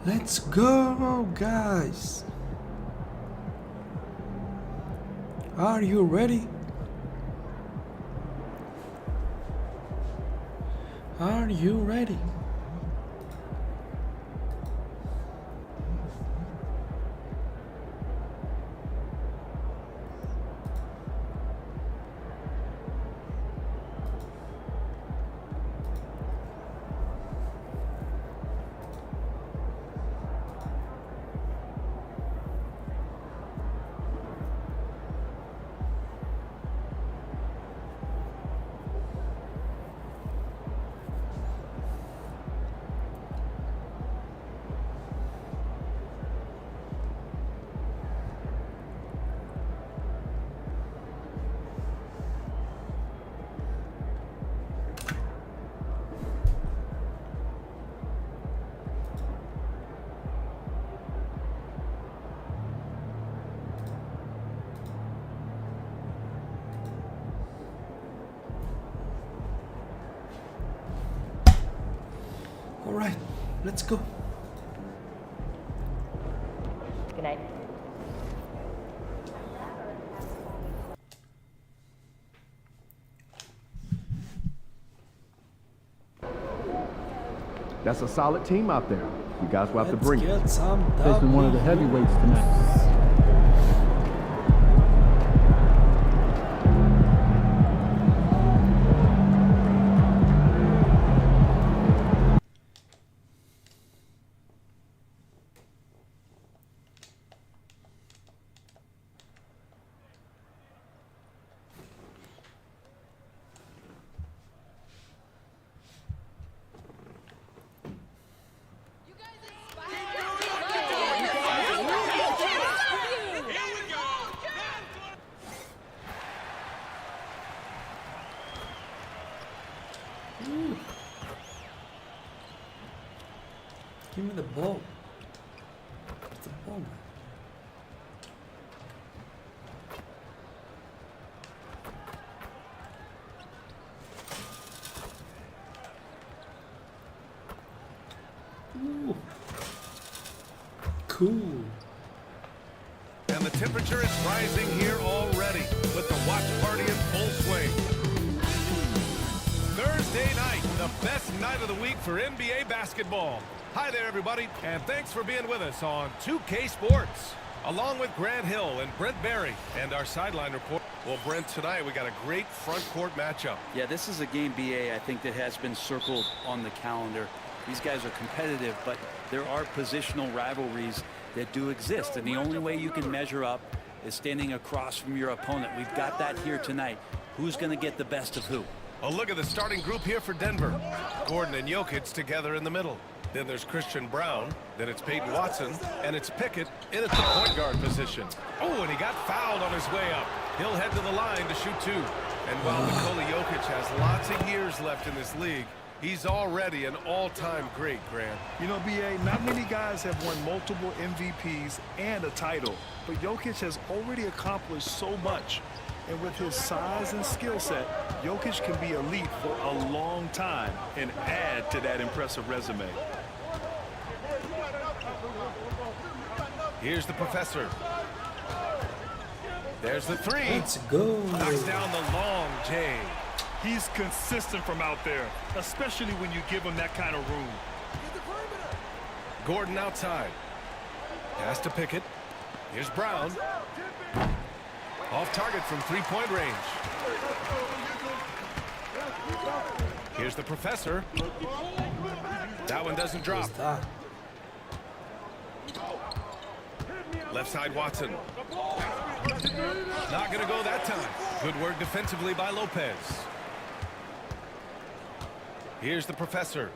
Let's go, guys. Are you ready? Are you ready? All right, let's go. Good night. That's a solid team out there. You guys will have to Let's bring it. get some Facing one of the heavyweights tonight. Give me the ball. What's the ball, man? Ooh. Cool. And the temperature is rising here already with the watch party in full swing. Thursday night, the best night of the week for NBA basketball. Hi there, everybody, and thanks for being with us on 2K Sports, along with Grant Hill and Brent Barry and our sideline report. Well, Brent, tonight we got a great front court matchup. Yeah, this is a game, BA, I think that has been circled on the calendar. These guys are competitive, but there are positional rivalries that do exist, and the only way you can measure up is standing across from your opponent. We've got that here tonight. Who's going to get the best of who? A look at the starting group here for Denver. Gordon and Jokic together in the middle. Then there's Christian Brown, then it's Peyton Watson, and it's Pickett in at the point guard position. Oh, and he got fouled on his way up. He'll head to the line to shoot two. And while Nikola Jokic has lots of years left in this league, he's already an all-time great, Grant. You know, BA, not many guys have won multiple MVPs and a title, but Jokic has already accomplished so much. And with his size and skill set, Jokic can be elite for a long time and add to that impressive resume. Here's the professor. There's the three. Let's go. Knocks down the long J. He's consistent from out there, especially when you give him that kind of room. Gordon outside. Pass to Pickett. Here's Brown. Off target from three-point range. Here's the professor. That one doesn't drop. Left side Watson. Not going to go that time. Good work defensively by Lopez. Here's the professor.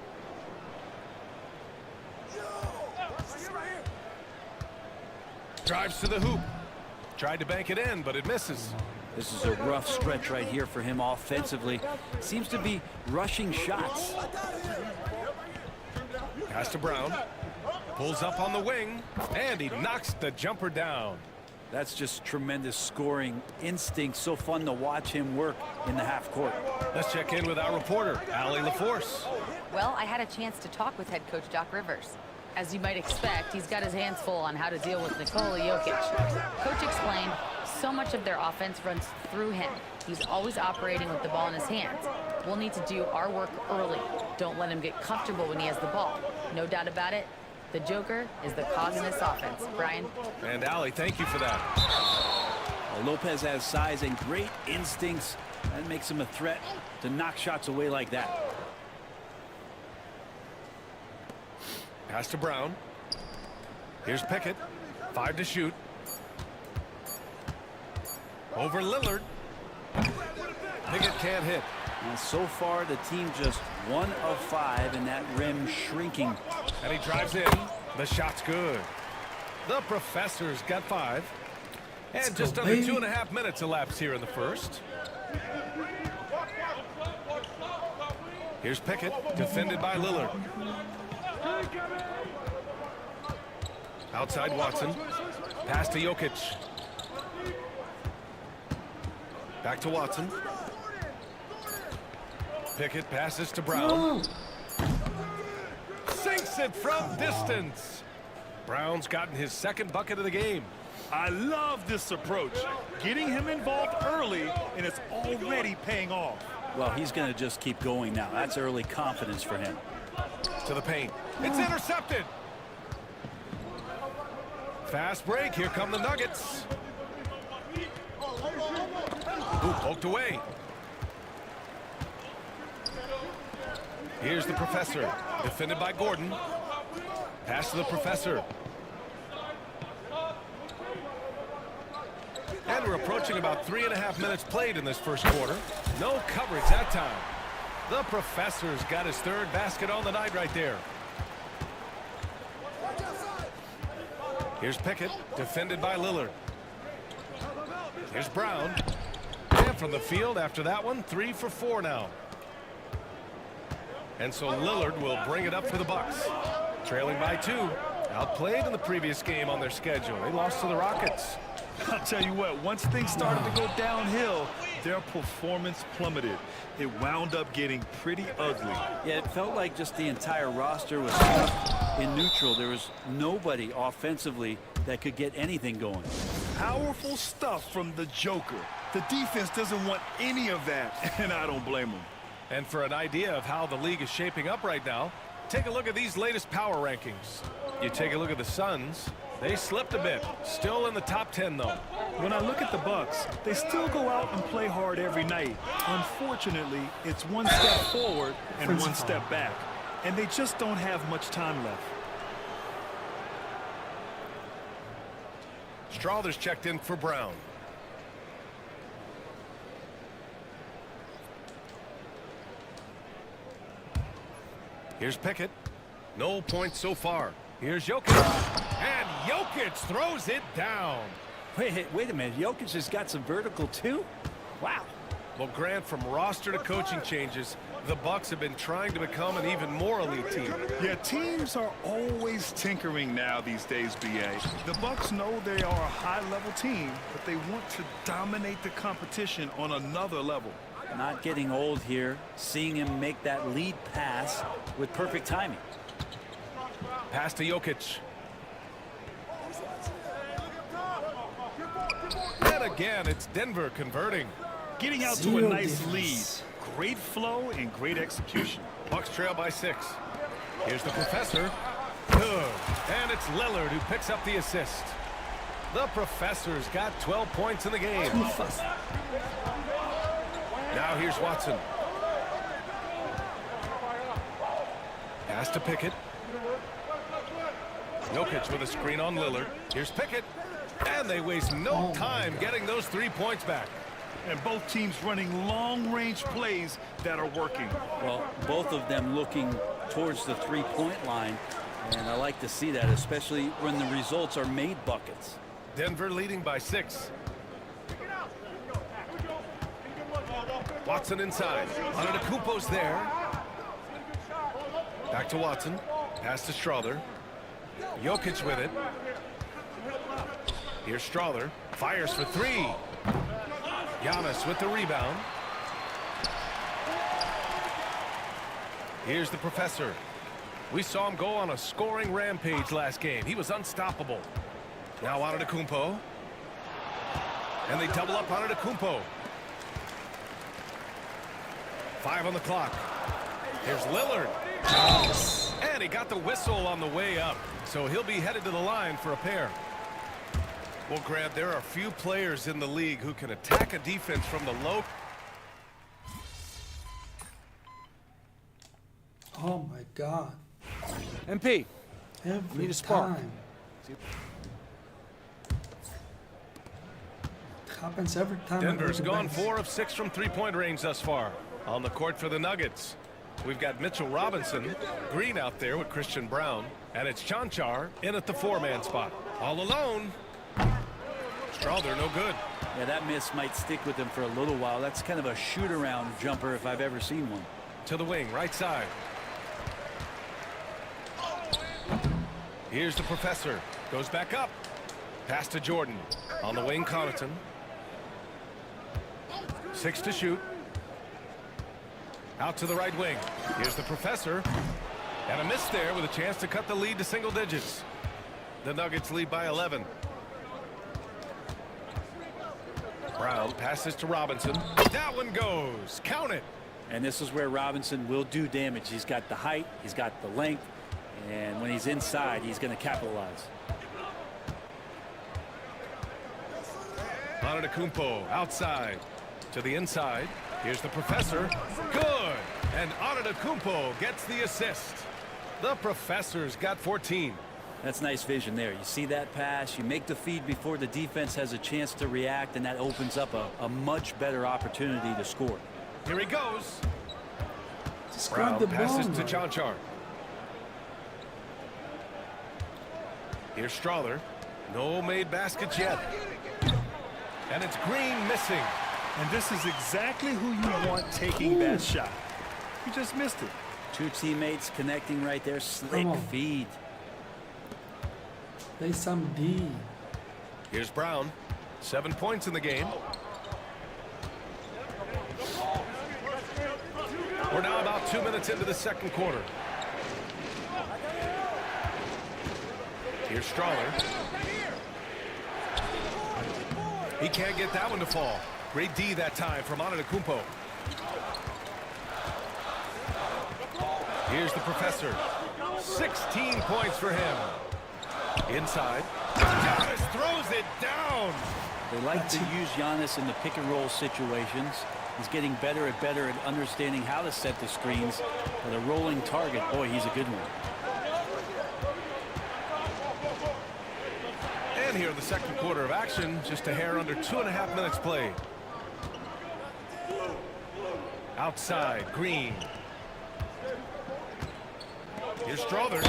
Drives to the hoop. Tried to bank it in, but it misses. This is a rough stretch right here for him offensively. Seems to be rushing shots. Pass to Brown. Pulls up on the wing, and he knocks the jumper down. That's just tremendous scoring instinct. So fun to watch him work in the half court. Let's check in with our reporter, Allie LaForce. Well, I had a chance to talk with head coach Doc Rivers. As you might expect, he's got his hands full on how to deal with Nikola Jokic. Coach explained, so much of their offense runs through him. He's always operating with the ball in his hands. We'll need to do our work early. Don't let him get comfortable when he has the ball. No doubt about it, the Joker is the cog in this offense. Brian? And Allie, thank you for that. Well, Lopez has size and great instincts. That makes him a threat to knock shots away like that. Pass to Brown. Here's Pickett. 5 to shoot. Over Lillard. Pickett can't hit. And so far, the team just 1 of 5 and that rim shrinking. And he drives in. The shot's good. The Professor's got 5. And just under 2.5 minutes elapsed here in the first. Here's Pickett, defended by Lillard. Outside Watson. Pass to Jokic. Back to Watson. Pickett passes to Brown. Sinks it from distance. Brown's gotten his second bucket of the game. I love this approach. Getting him involved early, and it's already paying off. Well, he's going to just keep going now. That's early confidence for him. To the paint. It's intercepted. Fast break. Here come the Nuggets. Ooh, poked away. Here's the Professor. Defended by Gordon. Pass to the Professor. And we're approaching about 3.5 minutes played in this first quarter. No coverage that time. The Professor's got his third basket on the night right there. Here's Pickett, defended by Lillard. Here's Brown. And from the field after that one, 3 for 4 now. And so Lillard will bring it up for the Bucks. Trailing by 2. Outplayed in the previous game on their schedule. They lost to the Rockets. I'll tell you what, once things started to go downhill, their performance plummeted. It wound up getting pretty ugly. Yeah, it felt like just the entire roster was stuck in neutral. There was nobody offensively that could get anything going. Powerful stuff from the Joker. The defense doesn't want any of that, and I don't blame them. And for an idea of how the league is shaping up right now, take a look at these latest power rankings. You take a look at the Suns. They slipped a bit. Still in the top 10, though. When I look at the Bucks, they still go out and play hard every night. Unfortunately, it's one step forward and one step back. And they just don't have much time left. Strawther's checked in for Brown. Here's Pickett. No points so far. Here's Jokic. And Jokic throws it down. Wait a minute. Jokic has got some vertical, too? Wow. Well, Grant, from roster to coaching changes, the Bucks have been trying to become an even more elite team. Yeah, teams are always tinkering now these days, B.A. The Bucks know they are a high-level team, but they want to dominate the competition on another level. Not getting old here. Seeing him make that lead pass with perfect timing. Pass to Jokic. And again, it's Denver converting. Getting out to a nice lead. Great flow and great execution. Bucks trail by 6. Here's the Professor. Good. And it's Lillard who picks up the assist. The Professor's got 12 points in the game. Now here's Watson. Pass to Pickett. Jokic with a screen on Lillard. Here's Pickett. And they waste no time getting those 3 points back. And both teams running long-range plays that are working. Well, both of them looking towards the three-point line. And I like to see that, especially when the results are made buckets. Denver leading by 6. Watson inside. Antetokounmpo's there. Back to Watson. Pass to Strawther. Jokic with it. Here's Strawther. Fires for 3. Giannis with the rebound. Here's the Professor. We saw him go on a scoring rampage last game. He was unstoppable. Now Antetokounmpo. And they double up Antetokounmpo. 5 on the clock. Here's Lillard. And he got the whistle on the way up. So he'll be headed to the line for a pair. Well, Grant, there are few players in the league who can attack a defense from the low. Oh my God. MP, Every need a spark. time. It happens every time. I go Denver's to gone base. 4 of 6 from three-point range thus far. On the court for the Nuggets, we've got Mitchell Robinson, Green out there with Christian Brown, and it's Chanchar in at the 4-man spot. All alone. Strawther, no good. Yeah, that miss might stick with him for a little while. That's kind of a shoot-around jumper if I've ever seen one. To the wing, right side. Here's the professor. Goes back up. Pass to Jordan. On the wing, Connaughton. 6 to shoot. Out to the right wing. Here's the professor. And a miss there with a chance to cut the lead to single digits. The Nuggets lead by 11. Brown passes to Robinson. That one goes. Count it. And this is where Robinson will do damage. He's got the height, he's got the length, and when he's inside, he's going to capitalize. Antetokounmpo outside to the inside. Here's the professor. Good. And Antetokounmpo gets the assist. The professor's got 14. That's nice vision there. You see that pass, you make the feed before the defense has a chance to react, and that opens up a much better opportunity to score. Here he goes. Just grab Brown the passes ball, to Chanchar. Here's Strawther. No made baskets yet. And it's Green missing. And this is exactly who you want taking that shot. You just missed it. Two teammates connecting right there. Slick Come on. feed. Play some D. Here's Brown. 7 points in the game. We're now about 2 minutes into the second quarter. Here's Strawther. He can't get that one to fall. Great D that time from Antetokounmpo. Here's the professor. 16 points for him. Inside. Giannis throws it down. They like to use Giannis in the pick and roll situations. He's getting better at understanding how to set the screens. But a rolling target, boy, he's a good one. And here in the second quarter of action, just a hair under 2.5 minutes played. Outside, Green. Here's Strawther.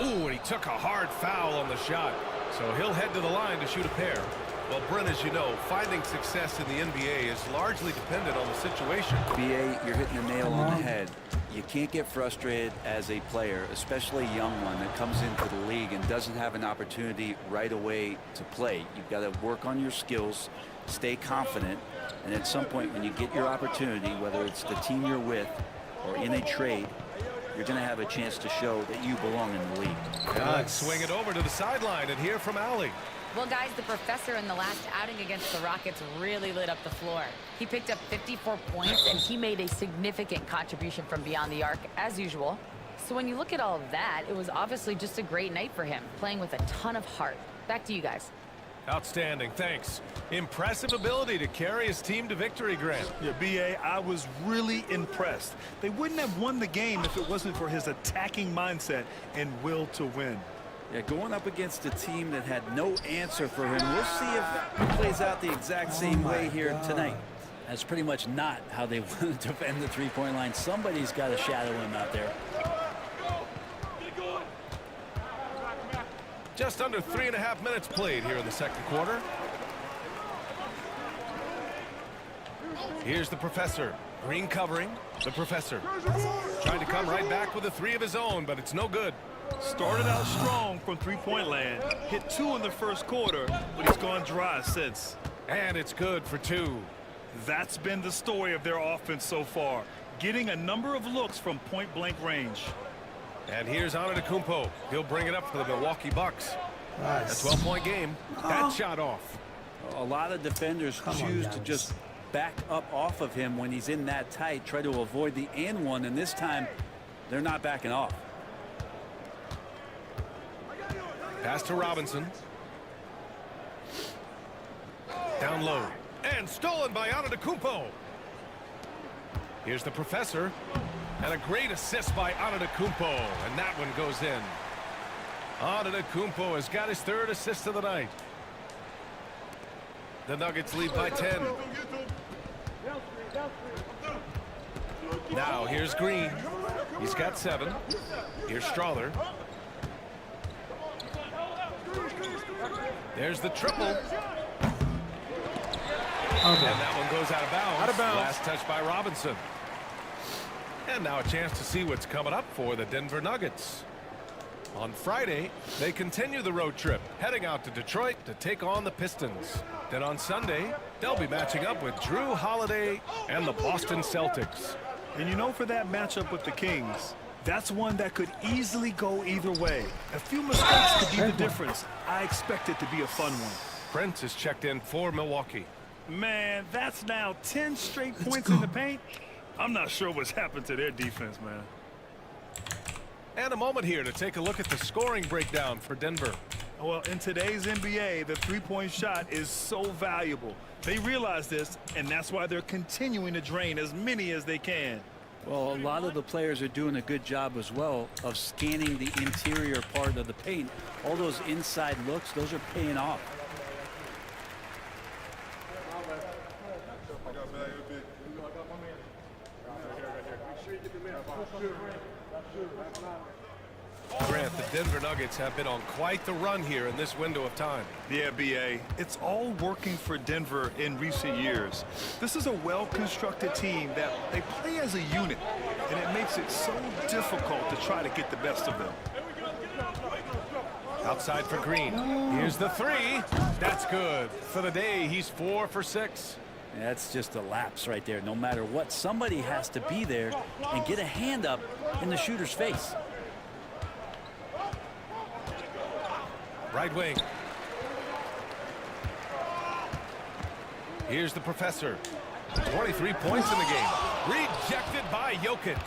Ooh, and he took a hard foul on the shot. So he'll head to the line to shoot a pair. Well, Brent, as you know, finding success in the NBA is largely dependent on the situation. BA, you're hitting the nail on the head. You can't get frustrated as a player, especially a young one that comes into the league and doesn't have an opportunity right away to play. You've got to work on your skills, stay confident, and at some point when you get your opportunity, whether it's the team you're with or in a trade, you're going to have a chance to show that you belong in the league. Good. Swing it over to the sideline and hear from Allie. Well, guys, the professor in the last outing against the Rockets really lit up the floor. He picked up 54 points, and he made a significant contribution from beyond the arc, as usual. So when you look at all of that, it was obviously just a great night for him, playing with a ton of heart. Back to you guys. Outstanding, thanks. Impressive ability to carry his team to victory, Grant. Yeah, BA, I was really impressed. They wouldn't have won the game if it wasn't for his attacking mindset and will to win. Yeah, going up against a team that had no answer for him. We'll see if it plays out the exact same way here tonight. That's pretty much not how they want to defend the three-point line. Somebody's got to shadow him out there. Just under 3.5 minutes played here in the second quarter. Here's the professor. Green covering. The professor trying to come right back with a three of his own, but it's no good. Started out strong from three-point land. Hit 2 in the first quarter, but he's gone dry since. And it's good for 2. That's been the story of their offense so far, getting a number of looks from point-blank range. And here's Antetokounmpo. He'll bring it up for the Milwaukee Bucks. Nice. A 12-point game. That shot off. A lot of defenders Come on, choose to Giannis. just back up off of him when he's in that tight, try to avoid the and one, and this time they're not backing off. Pass to Robinson. Down low. And stolen by Antetokounmpo. Here's the professor. And a great assist by Antetokounmpo. And that one goes in. Antetokounmpo has got his 3rd assist of the night. The Nuggets lead by 10. Now here's Green. He's got 7. Here's Strother. There's the triple. And that one goes out of bounds. Out of bounds. Last touch by Robinson. And now a chance to see what's coming up for the Denver Nuggets. On Friday, they continue the road trip, heading out to Detroit to take on the Pistons. Then on Sunday, they'll be matching up with Drew Holiday and the Boston Celtics. And you know, for that matchup with the Kings, that's one that could easily go either way. A few mistakes could be the difference. I expect it to be a fun one. Prince is checked in for Milwaukee. Man, that's now 10 straight points in the paint. I'm not sure what's happened to their defense, man. And a moment here to take a look at the scoring breakdown for Denver. Well, in today's NBA, the three-point shot is so valuable. They realize this, and that's why they're continuing to drain as many as they can. Well, a lot of the players are doing a good job as well of scanning the interior part of the paint. All those inside looks, those are paying off. Grant, the Denver Nuggets have been on quite the run here in this window of time. Yeah, B.A., it's all working for Denver in recent years. This is a well-constructed team that they play as a unit, and it makes it so difficult to try to get the best of them. Outside for Green. Here's the 3. That's good. For the day, he's 4 for 6. That's just a lapse right there. No matter what, somebody has to be there and get a hand up in the shooter's face. Right wing. Here's the professor. 23 points in the game. Rejected by Jokic.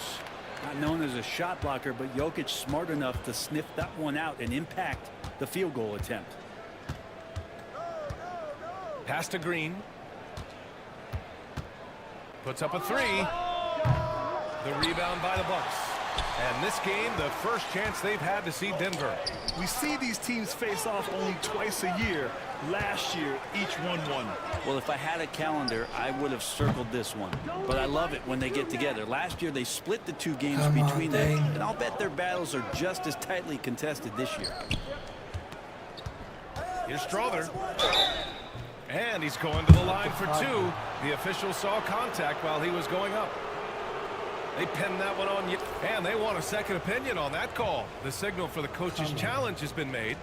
Not known as a shot blocker, but Jokic smart enough to sniff that one out and impact the field goal attempt. Pass to Green. Puts up a 3. The rebound by the Bucks. And this game, the first chance they've had to see Denver. We see these teams face off only twice a year. Last year, each won one. Well, if I had a calendar, I would have circled this one. But I love it when they get together. Last year, they split the 2 games Come on, between them. Dane. And I'll bet their battles are just as tightly contested this year. Here's Strother. And he's going to the line for 2. The official saw contact while he was going up. They pinned that one on you. And they want a second opinion on that call. The signal for the coach's challenge has been made.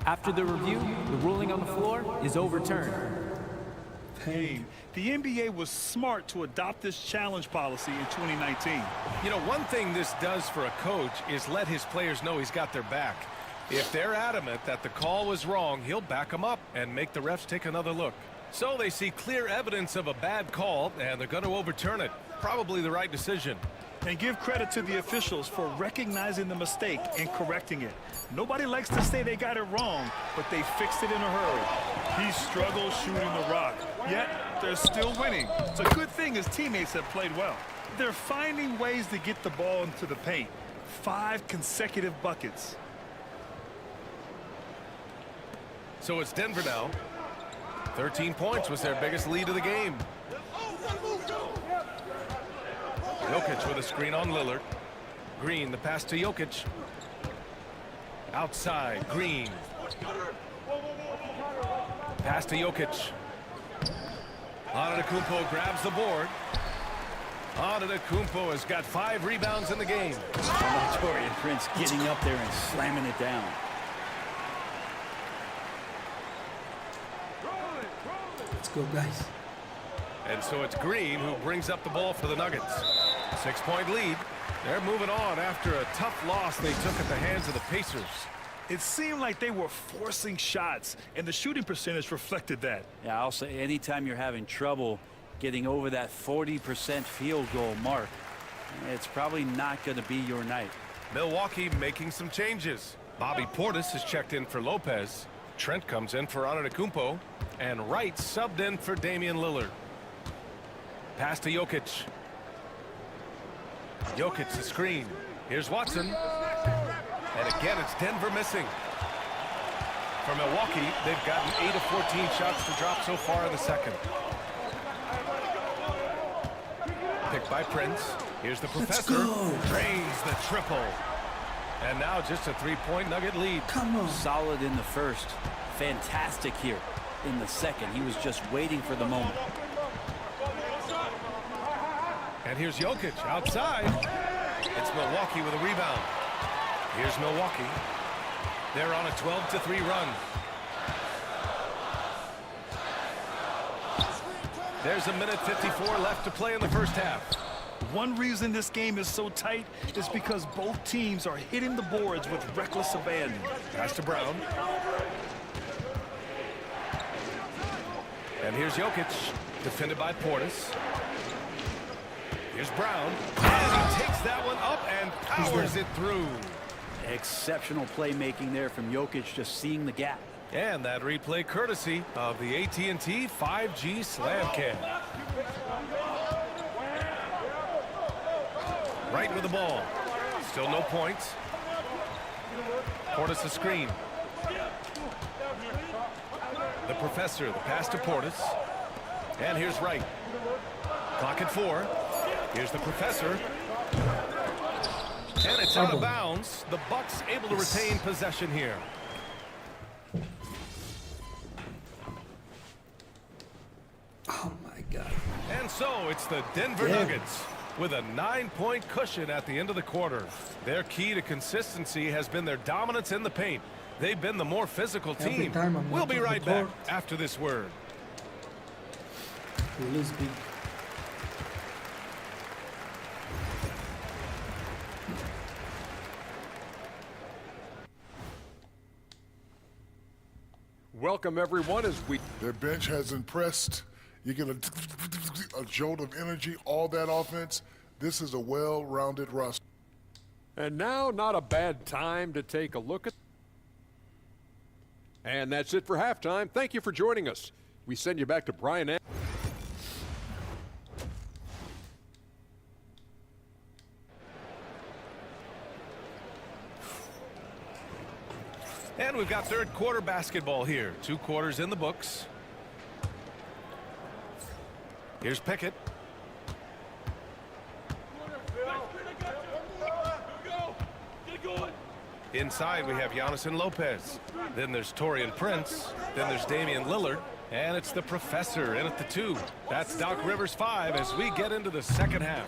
After the review, the ruling on the floor is overturned. Hey, the NBA was smart to adopt this challenge policy in 2019. You know, one thing this does for a coach is let his players know he's got their back. If they're adamant that the call was wrong, he'll back them up and make the refs take another look. So they see clear evidence of a bad call, and they're going to overturn it. Probably the right decision. And give credit to the officials for recognizing the mistake and correcting it. Nobody likes to say they got it wrong, but they fixed it in a hurry. He struggled shooting the rock, yet they're still winning. It's a good thing his teammates have played well. They're finding ways to get the ball into the paint. 5 consecutive buckets. So it's Denver now. 13 points was their biggest lead of the game. Jokic with a screen on Lillard. Green, the pass to Jokic. Outside, Green. Pass to Jokic. Antetokounmpo grabs the board. Antetokounmpo has got 5 rebounds in the game. Torian Prince getting up there and slamming it down. Let's go, guys. And so it's Green who brings up the ball for the Nuggets. 6-point lead. They're moving on after a tough loss they took at the hands of the Pacers. It seemed like they were forcing shots, and the shooting percentage reflected that. Yeah, I'll say anytime you're having trouble getting over that 40% field goal mark, it's probably not going to be your night. Milwaukee making some changes. Bobby Portis is checked in for Lopez. Trent comes in for Antetokounmpo. And Wright subbed in for Damian Lillard. Pass to Jokic. Jokic the screen. Here's Watson. And again, it's Denver missing. For Milwaukee, they've gotten 8 of 14 shots to drop so far in the second. Picked by Prince. Here's the Professor. Drains the triple. And now just a 3-point Nugget lead. Come on. Solid in the first. Fantastic here in the second. He was just waiting for the moment. And here's Jokic outside. It's Milwaukee with a rebound. Here's Milwaukee. They're on a 12-3 run. There's a minute 54 left to play in the first half. One reason this game is so tight is because both teams are hitting the boards with reckless abandon. Pass to Brown. And here's Jokic, defended by Portis. Here's Brown. And he takes that one up and powers it through. Exceptional playmaking there from Jokic, just seeing the gap. And that replay courtesy of the AT&T 5G Slam Cam. Right with the ball. Still no points. Portis a screen. The Professor, the pass to Portis. And here's Wright. Clock at 4. Here's the Professor. And it's out of bounds. The Bucks able to retain possession here. Oh my God. And so it's the Denver Nuggets with a 9-point cushion at the end of the quarter. Their key to consistency has been their dominance in the paint. They've been the more physical team. We'll be right back after this word. Lose big. Welcome, everyone, as we... Their bench has impressed. You get a jolt of energy, all that offense. This is a well-rounded roster. And now, not a bad time to take a look at... And that's it for halftime. Thank you for joining us. We send you back to Brian. And we've got third quarter basketball here. 2 quarters in the books. Here's Pickett. Inside we have Giannis and Lopez. Then there's Taurean Prince. Then there's Damian Lillard. And it's the Professor in at the 2. That's Doc Rivers 5 as we get into the second half.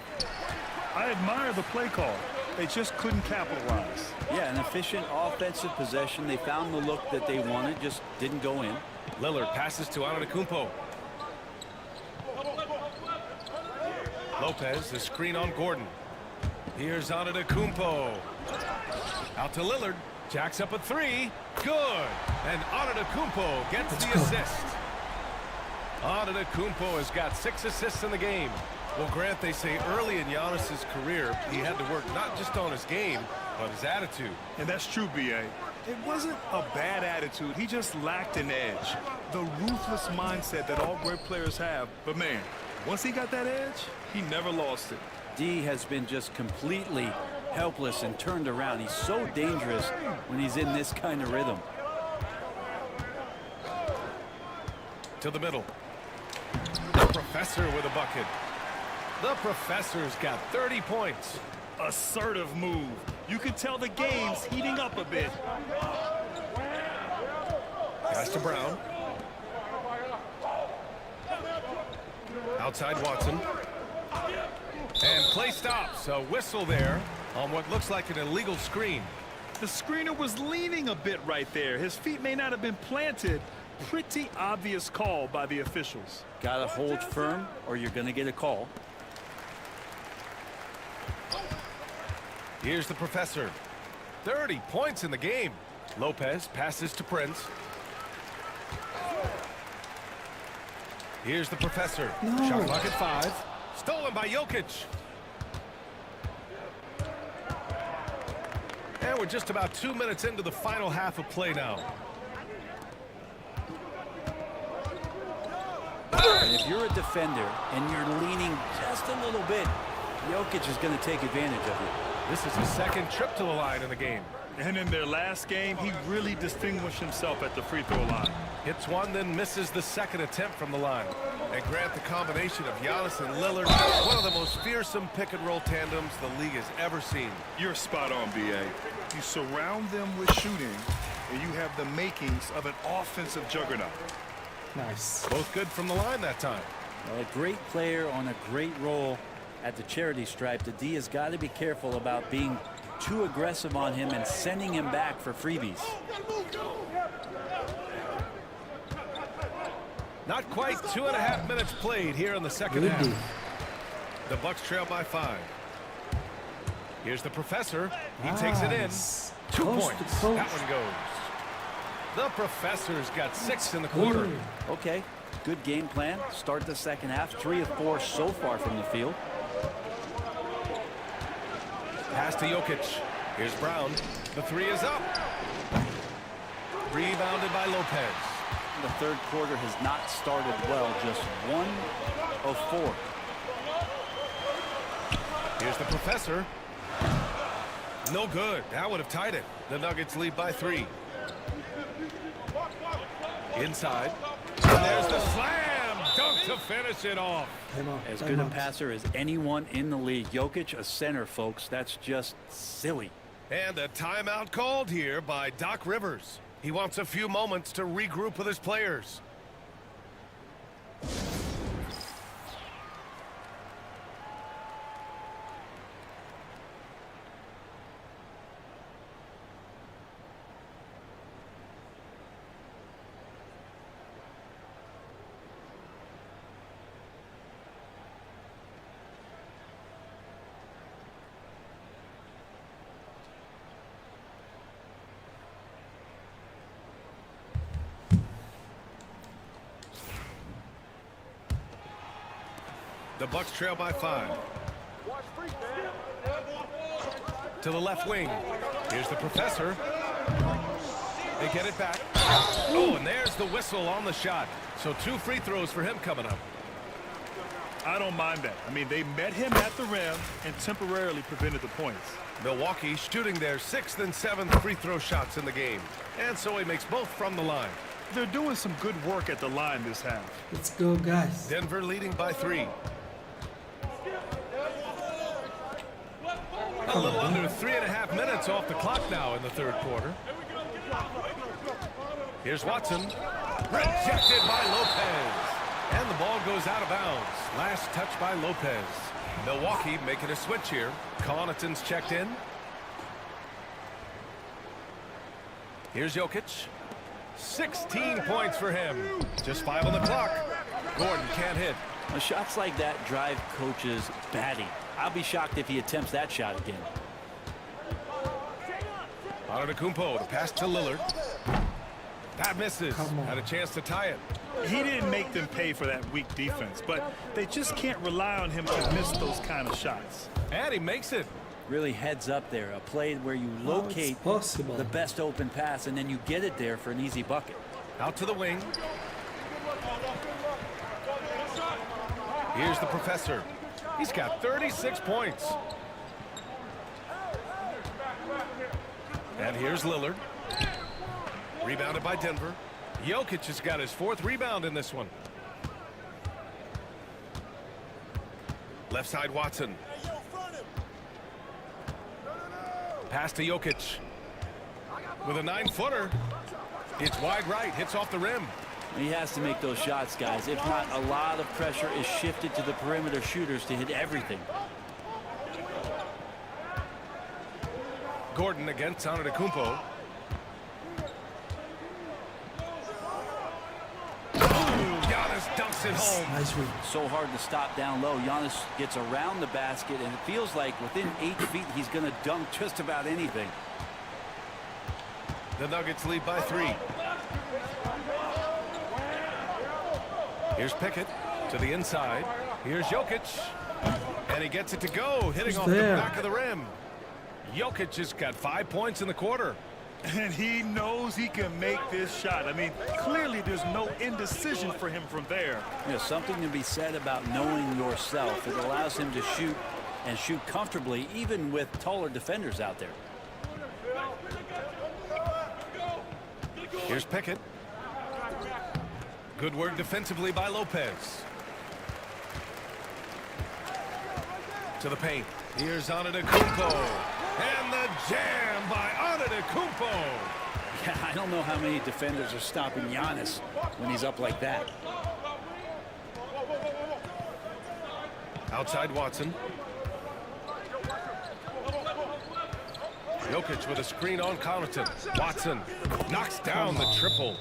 I admire the play call. They just couldn't capitalize. Yeah, an efficient offensive possession. They found the look that they wanted, just didn't go in. Lillard passes to Antetokounmpo. Lopez, the screen on Gordon. Here's Antetokounmpo. Out to Lillard. Jacks up a 3. Good. And Antetokounmpo gets the assist. Antetokounmpo has got 6 assists in the game. Well, Grant, they say early in Giannis's career, he had to work not just on his game, but his attitude. And that's true, B.A. It wasn't a bad attitude. He just lacked an edge. The ruthless mindset that all great players have. But, man, once he got that edge, he never lost it. D has been just completely helpless and turned around. He's so dangerous when he's in this kind of rhythm. To the middle. The Professor with a bucket. The Professor's got 30 points. Assertive move. You can tell the game's heating up a bit. Pass to Brown. Outside Watson. And play stops. A whistle there on what looks like an illegal screen. The screener was leaning a bit right there. His feet may not have been planted, pretty obvious call by the officials. Gotta hold firm or you're gonna get a call. Here's the professor. 30 points in the game. Lopez passes to Prince. Here's the professor. No. Shot clock at 5. Stolen by Jokic. And we're just about 2 minutes into the final half of play now. And if you're a defender and you're leaning just a little bit, Jokic is going to take advantage of you. This is his second trip to the line in the game. And in their last game, he really distinguished himself at the free throw line. Hits one, then misses the second attempt from the line. And Grant, the combination of Giannis and Lillard, one of the most fearsome pick-and-roll tandems the league has ever seen. You're spot on, B.A. You surround them with shooting, and you have the makings of an offensive juggernaut. Nice. Both good from the line that time. Well, a great player on a great role at the charity stripe. The D has got to be careful about being too aggressive on him and sending him back for freebies. Not quite 2.5 minutes played here in the second half. The Bucks trail by 5. Here's the professor. He takes it in. 2 points. That one goes. The professor's got 6 in the quarter. Okay, good game plan. Start the second half. 3 of 4 so far from the field. Pass to Jokic. Here's Brown. The 3 is up. Rebounded by Lopez. The third quarter has not started well. Just 1 of 4. Here's the professor. No good. That would have tied it. The Nuggets lead by 3. Inside. And there's the slam dunk to finish it off. As good a passer as anyone in the league. Jokic, a center, folks. That's just silly. And a timeout called here by Doc Rivers. He wants a few moments to regroup with his players. The Bucks trail by 5. To the left wing. Here's the professor. They get it back. Oh, and there's the whistle on the shot. So 2 free throws for him coming up. I don't mind that. I mean, they met him at the rim and temporarily prevented the points. Milwaukee shooting their 6th and 7th free throw shots in the game. And so he makes both from the line. They're doing some good work at the line this half. Let's go, guys. Denver leading by 3. A little under 3.5 minutes off the clock now in the third quarter. Here's Watson. Rejected by Lopez. And the ball goes out of bounds. Last touch by Lopez. Milwaukee making a switch here. Connaughton's checked in. Here's Jokic. 16 points for him. Just 5 on the clock. Gordon can't hit. Now, shots like that drive coaches batty. I'll be shocked if he attempts that shot again. Antetokounmpo, the pass to Lillard. That misses. Had a chance to tie it. He didn't make them pay for that weak defense, but they just can't rely on him to miss those kind of shots. And he makes it. Really heads up there. A play where you locate the best open pass and then you get it there for an easy bucket. Out to the wing. Here's the professor. He's got 36 points. And here's Lillard. Rebounded by Denver. Jokic has got his 4th rebound in this one. Left side Watson. Pass to Jokic. With a 9-footer. It's wide right. Hits off the rim. He has to make those shots, guys. If not, a lot of pressure is shifted to the perimeter shooters to hit everything. Gordon against Antetokounmpo. knocks it home. Nice read. So hard to stop down low. Giannis gets around the basket, and it feels like within 8 feet he's going to dunk just about anything. The Nuggets lead by 3. Here's Pickett to the inside. Here's Jokic. And he gets it to go, hitting off the back of the rim. Jokic has got 5 points in the quarter. And he knows he can make this shot. I mean, clearly there's no indecision for him from there. You know, something to be said about knowing yourself. It allows him to shoot and shoot comfortably, even with taller defenders out there. Here's Pickett. Good work defensively by Lopez. To the paint. Here's Antetokounmpo. And the jam by Antetokounmpo. Yeah, I don't know how many defenders are stopping Giannis when he's up like that. Outside Watson. Jokic with a screen on Connaughton. Watson knocks down the triple.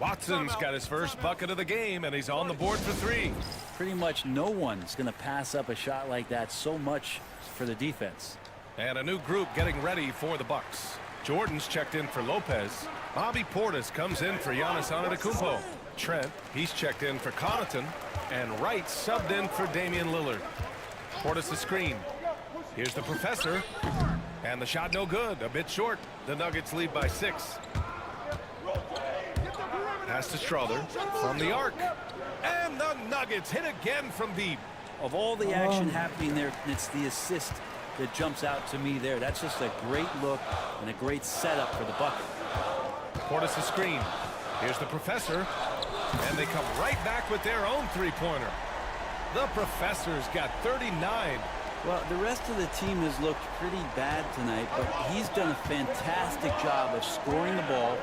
Watson's got his first bucket of the game, and he's on the board for 3. Pretty much no one's going to pass up a shot like that. So much for the defense. And a new group getting ready for the Bucks. Jordan's checked in for Lopez. Bobby Portis comes in for Giannis Antetokounmpo. Trent, he's checked in for Connaughton. And Wright subbed in for Damian Lillard. Portis' screen. Here's the professor. And the shot no good. A bit short. The Nuggets lead by 6. Pass to Strother from the arc. And the Nuggets hit again from deep. Of all the action happening there, it's the assist that jumps out to me there. That's just a great look and a great setup for the bucket. Portis' screen. Here's the professor. And they come right back with their own 3-pointer. The professor's got 39. Well, the rest of the team has looked pretty bad tonight, but he's done a fantastic job of scoring the ball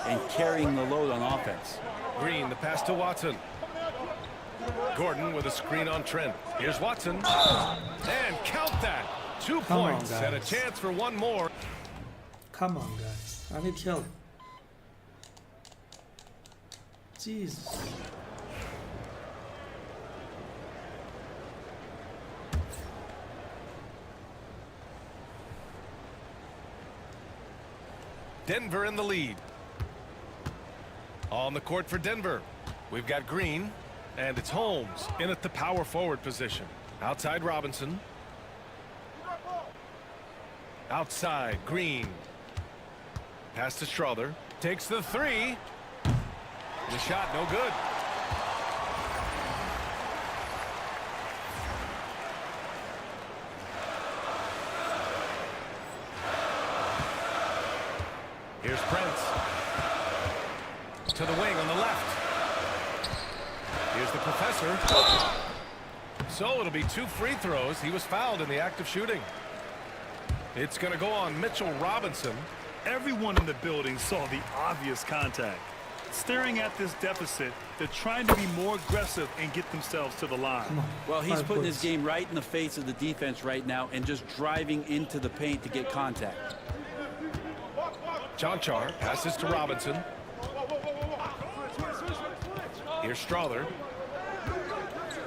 and carrying the load on offense. Green, the pass to Watson. Gordon with a screen on Trent. Here's Watson. And count that. 2 points and a chance for one more. Come on, guys. I need help. Jesus. Denver in the lead. On the court for Denver, we've got Green, and it's Holmes in at the power forward position. Outside Robinson. Outside Green. Pass to Strother. Takes the 3. The shot no good. Here's Prince. To the wing on the left. Here's the professor. So it'll be 2 free throws. He was fouled in the act of shooting. It's going to go on Mitchell Robinson. Everyone in the building saw the obvious contact. Staring at this deficit, they're trying to be more aggressive and get themselves to the line. Well, he's putting his game right in the face of the defense right now and just driving into the paint to get contact. Jonchar passes to Robinson. Here's Strother.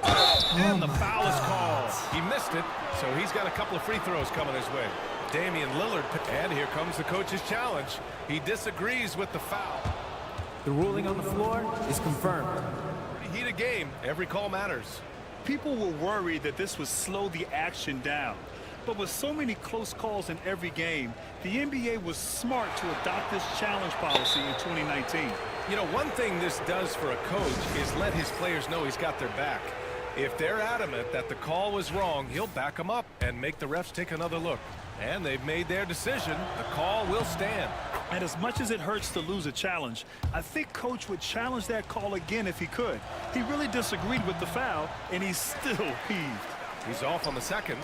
And the foul is called. He missed it, so he's got a couple of free throws coming his way. Damian Lillard, and here comes the coach's challenge. He disagrees with the foul. The ruling on the floor is confirmed. Heated game. Every call matters. People were worried that this would slow the action down. But with so many close calls in every game, the NBA was smart to adopt this challenge policy in 2019. You know, one thing this does for a coach is let his players know he's got their back. If they're adamant that the call was wrong, he'll back them up and make the refs take another look. And they've made their decision. The call will stand. And as much as it hurts to lose a challenge, I think Coach would challenge that call again if he could. He really disagreed with the foul, and he's still peeved. He's off on the second.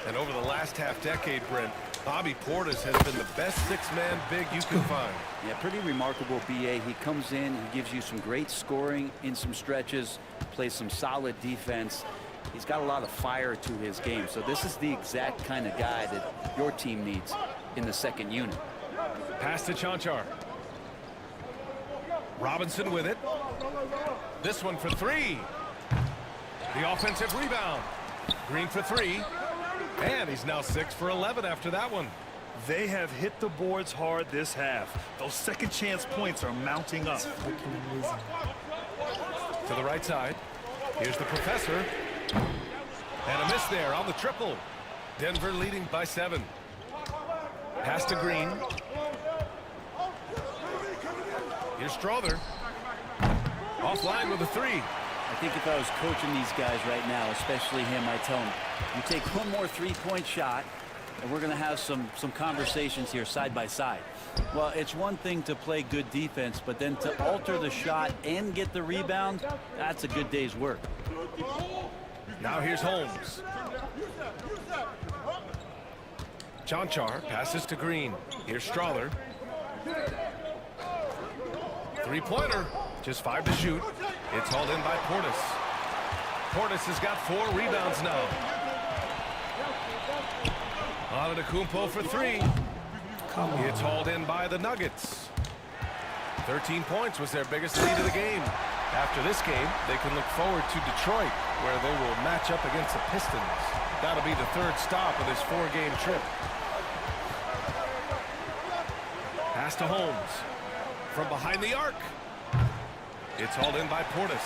And over the last half-decade, Brent, Bobby Portis has been the best 6-man big you can find. Yeah, pretty remarkable, B.A. He comes in, he gives you some great scoring in some stretches, plays some solid defense. He's got a lot of fire to his game. So this is the exact kind of guy that your team needs in the second unit. Pass to Jonchar. Robinson with it. This one for 3. The offensive rebound. Green for 3. And he's now 6 for 11 after that one. They have hit the boards hard this half. Those second chance points are mounting up. Freaking amazing. To the right side. Here's the professor. And a miss there on the triple. Denver leading by 7. Pass to Green. Here's Strother. Offline with a 3. I think if I was coaching these guys right now, especially him, I tell him, you take one more three-point shot, and we're going to have some conversations here side by side. Well, it's one thing to play good defense, but then to alter the shot and get the rebound, that's a good day's work. Now here's Holmes. Chanchar passes to Green. Here's Strother. Three-pointer. Just 5 to shoot. It's hauled in by Portis. Portis has got 4 rebounds now. Antetokounmpo for 3. It's hauled in by the Nuggets. 13 points was their biggest lead of the game. After this game, they can look forward to Detroit, where they will match up against the Pistons. That'll be the 3rd stop of this 4-game trip. Pass to Holmes. From behind the arc. It's hauled in by Portis.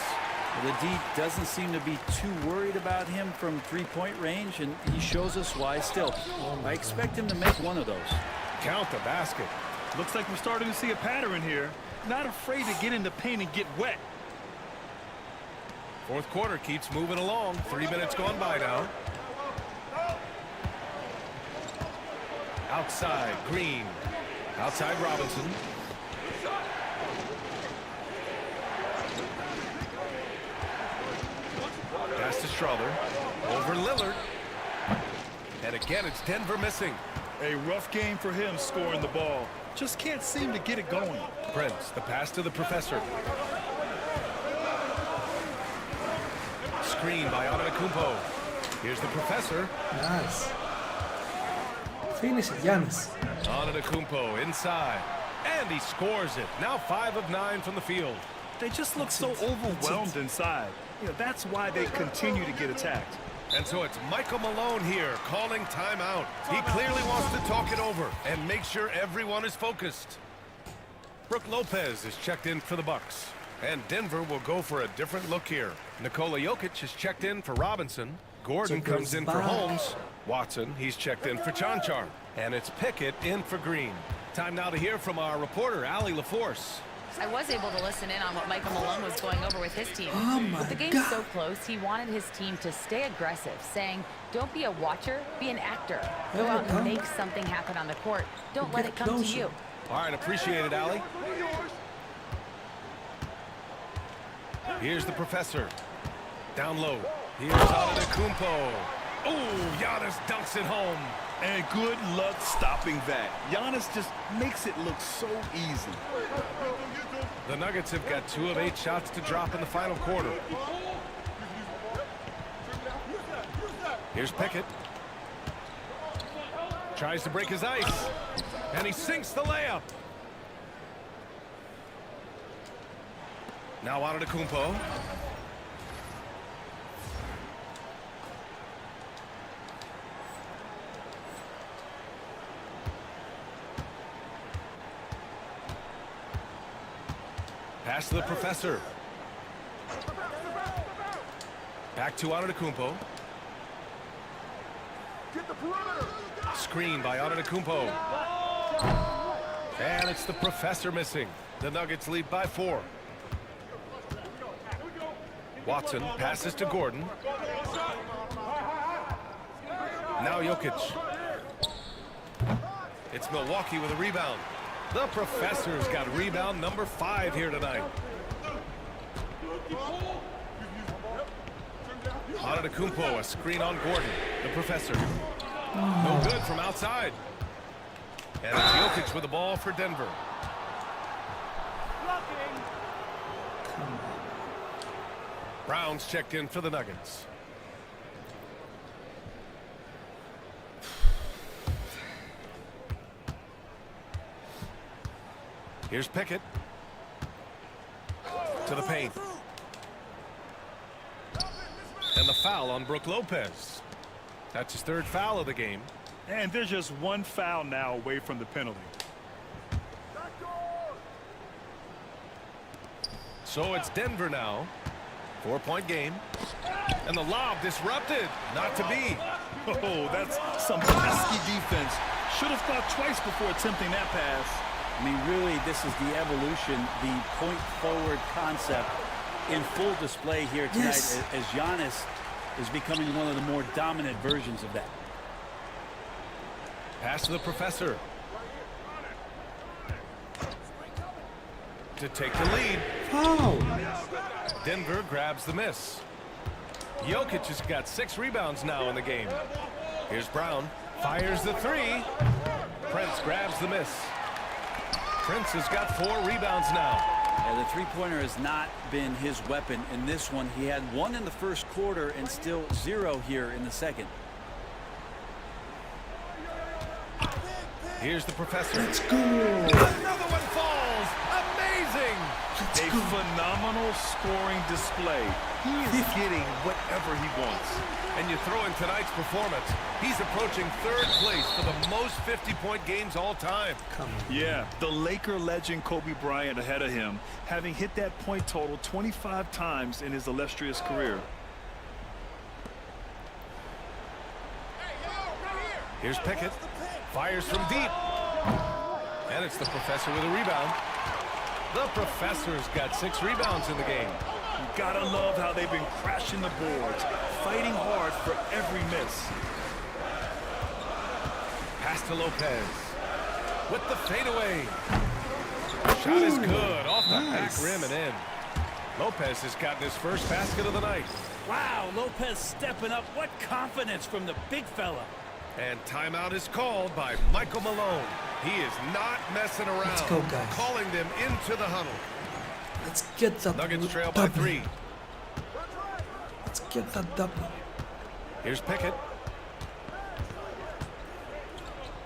The D doesn't seem to be too worried about him from three-point range, and he shows us why still. I expect him to make one of those. Count the basket. Looks like we're starting to see a pattern here. Not afraid to get in the paint and get wet. 4th quarter keeps moving along. 3 minutes gone by now. Outside, Green. Outside, Robinson. Pass to Strother. Over Lillard. And again, it's Denver missing. A rough game for him scoring the ball. Just can't seem to get it going. Prince, the pass to the professor. Screen by Antetokounmpo. Here's the professor. Nice. Finish it, Giannis. Antetokounmpo inside. And he scores it. Now 5 of 9 from the field. They just look so overwhelmed inside. You know, that's why they continue to get attacked. And so it's Michael Malone here calling timeout. He clearly wants to talk it over and make sure everyone is focused. Brook Lopez is checked in for the Bucks. And Denver will go for a different look here. Nikola Jokic is checked in for Robinson. Gordon comes in for Holmes. Watson, he's checked in for Chanchar. And it's Pickett in for Green. Time now to hear from our reporter, Allie LaForce. I was able to listen in on what Michael Malone was going over with his team. Oh my With the game God. so close, he wanted his team to stay aggressive, saying, don't be a watcher, be an actor. Go out and make something happen on the court. Don't let it come to you. All right, appreciate it, Allie. Here's the professor. Down low. Here's Antetokounmpo. Oh, Giannis dunks it home. And good luck stopping that. Giannis just makes it look so easy. The Nuggets have got 2 of 8 shots to drop in the final quarter. Here's Pickett. Tries to break his ice. And he sinks the layup. Now Antetokounmpo. Pass to the professor. Back to Antetokounmpo. Screen by Antetokounmpo. And it's the professor missing. The Nuggets lead by 4. Watson passes to Gordon. Now Jokic. It's Milwaukee with a rebound. The professor's got rebound number 5 here tonight. Antetokounmpo, a screen on Gordon. The professor. No good from outside. And it's Jokic with the ball for Denver. Brown's checked in for the Nuggets. Here's Pickett. To the paint. And the foul on Brook Lopez. That's his third foul of the game. And there's just one foul now away from the penalty. So it's Denver now. 4-point game. And the lob disrupted. Not to be. Oh, that's some pesky defense. Should have thought twice before attempting that pass. I mean, really, this is the evolution, the point-forward concept in full display here tonight, Yes. as Giannis is becoming one of the more dominant versions of that. Pass to the professor. To take the lead. Foul. Denver grabs the miss. Jokic has got 6 rebounds now in the game. Here's Brown. Fires the 3. Prince grabs the miss. Prince has got 4 rebounds now. The three-pointer has not been his weapon in this one. He had 1 in the first quarter and still 0 here in the second. Here's the professor. Let's go. Another one falls. Amazing. A phenomenal scoring display. He is getting whatever he wants. And you throw in tonight's performance. He's approaching 3rd place for the most 50-point games all time. Come on. Yeah, the Laker legend Kobe Bryant ahead of him, having hit that point total 25 times in his illustrious career. Here's Pickett. Fires from deep. And it's the professor with a rebound. The professor's got 6 rebounds in the game. You gotta love how they've been crashing the boards, fighting hard for every miss. Pass to Lopez. With the fadeaway. Shot is good. Off the back rim and in. Lopez has gotten his first basket of the night. Wow, Lopez stepping up. What confidence from the big fella. And timeout is called by Michael Malone. He is not messing around. Let's go, guys. Calling them into the huddle. Let's get that Nuggets trail by W. 3. Let's get that W. Here's Pickett.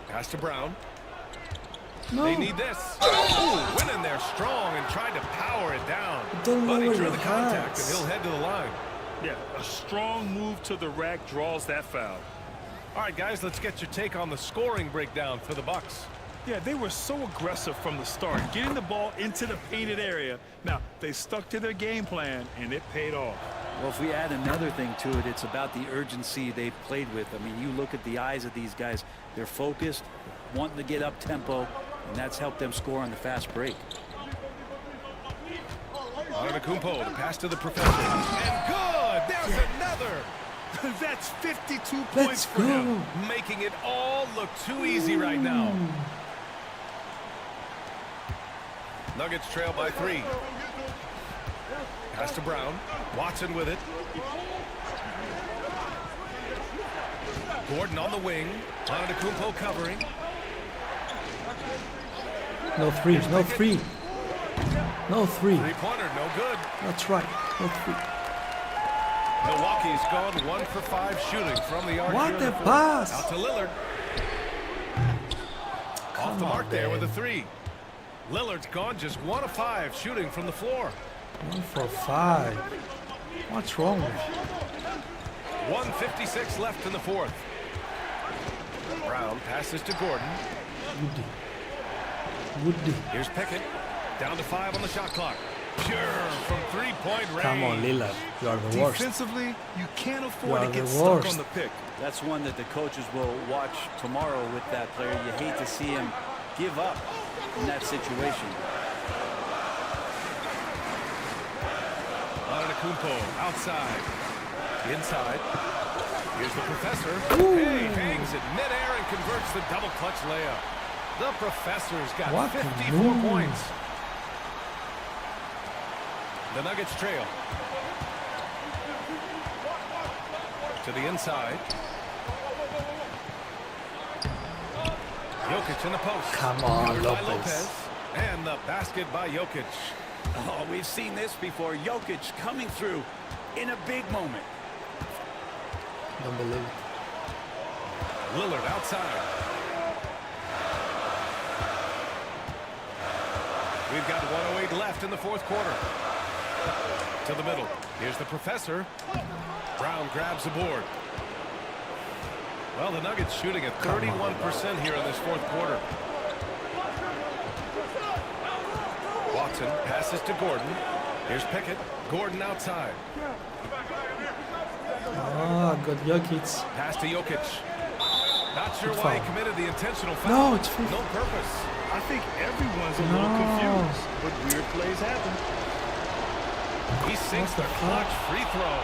Pass to Brown. No. They need this. Ooh, went in there strong and tried to power it down. Don't But he lower drew your the contact hands. and he'll head to the line. Yeah, a strong move to the rack draws that foul. All right, guys, let's get your take on the scoring breakdown for the Bucks. Yeah, they were so aggressive from the start, getting the ball into the painted area. Now, they stuck to their game plan, and it paid off. Well, if we add another thing to it, it's about the urgency they've played with. I mean, you look at the eyes of these guys. They're focused, wanting to get up tempo, and that's helped them score on the fast break. Antetokounmpo, the pass to the professor. And good! There's another! That's 52 Let's points for him. go. Making it all look too easy right now. Nuggets trail by 3. Pass to Brown. Watson with it. Gordon on the wing. Antetokounmpo covering. No three. No three. No three. Three-pointer, no good. That's right. No three. Milwaukee's gone 1 for 5 shooting from the arc. What here in a the fourth. pass. Out to Lillard. Off the mark there with a 3. Lillard's gone just 1 of 5 shooting from the floor. 1 for 5. What's wrong with you? 1:56 left in the 4th. Brown passes to Gordon. Woody. Here's Pickett. Down to 5 on the shot clock. Pure from 3-point range. Come on, Lillard. You are the worst. Defensively, you can't You afford are to get the stuck worst. on the pick. That's one that the coaches will watch tomorrow with that player. You hate to see him give up in that situation. Antetokounmpo outside. Inside. Here's the professor. Hey, hangs it midair and converts the double clutch layup. The professor's got What a 54 move. points. The Nuggets trail. To the inside. Jokic in the post. Come on, Covered by Lopez. And the basket by Jokic. Oh, we've seen this before. Jokic coming through in a big moment. Don't believe it. Lillard outside. We've got 1:08 left in the 4th quarter. To the middle. Here's the professor. Brown grabs the board. Well, the Nuggets shooting at 31% here in this fourth quarter. Watson passes to Gordon. Here's Pickett. Gordon outside. Ah, good Jokic. Pass to Jokic. Not sure why he committed the intentional foul. No, it's free. No purpose. I think everyone's a little confused, but weird plays happen. He sinks the clutch free throw.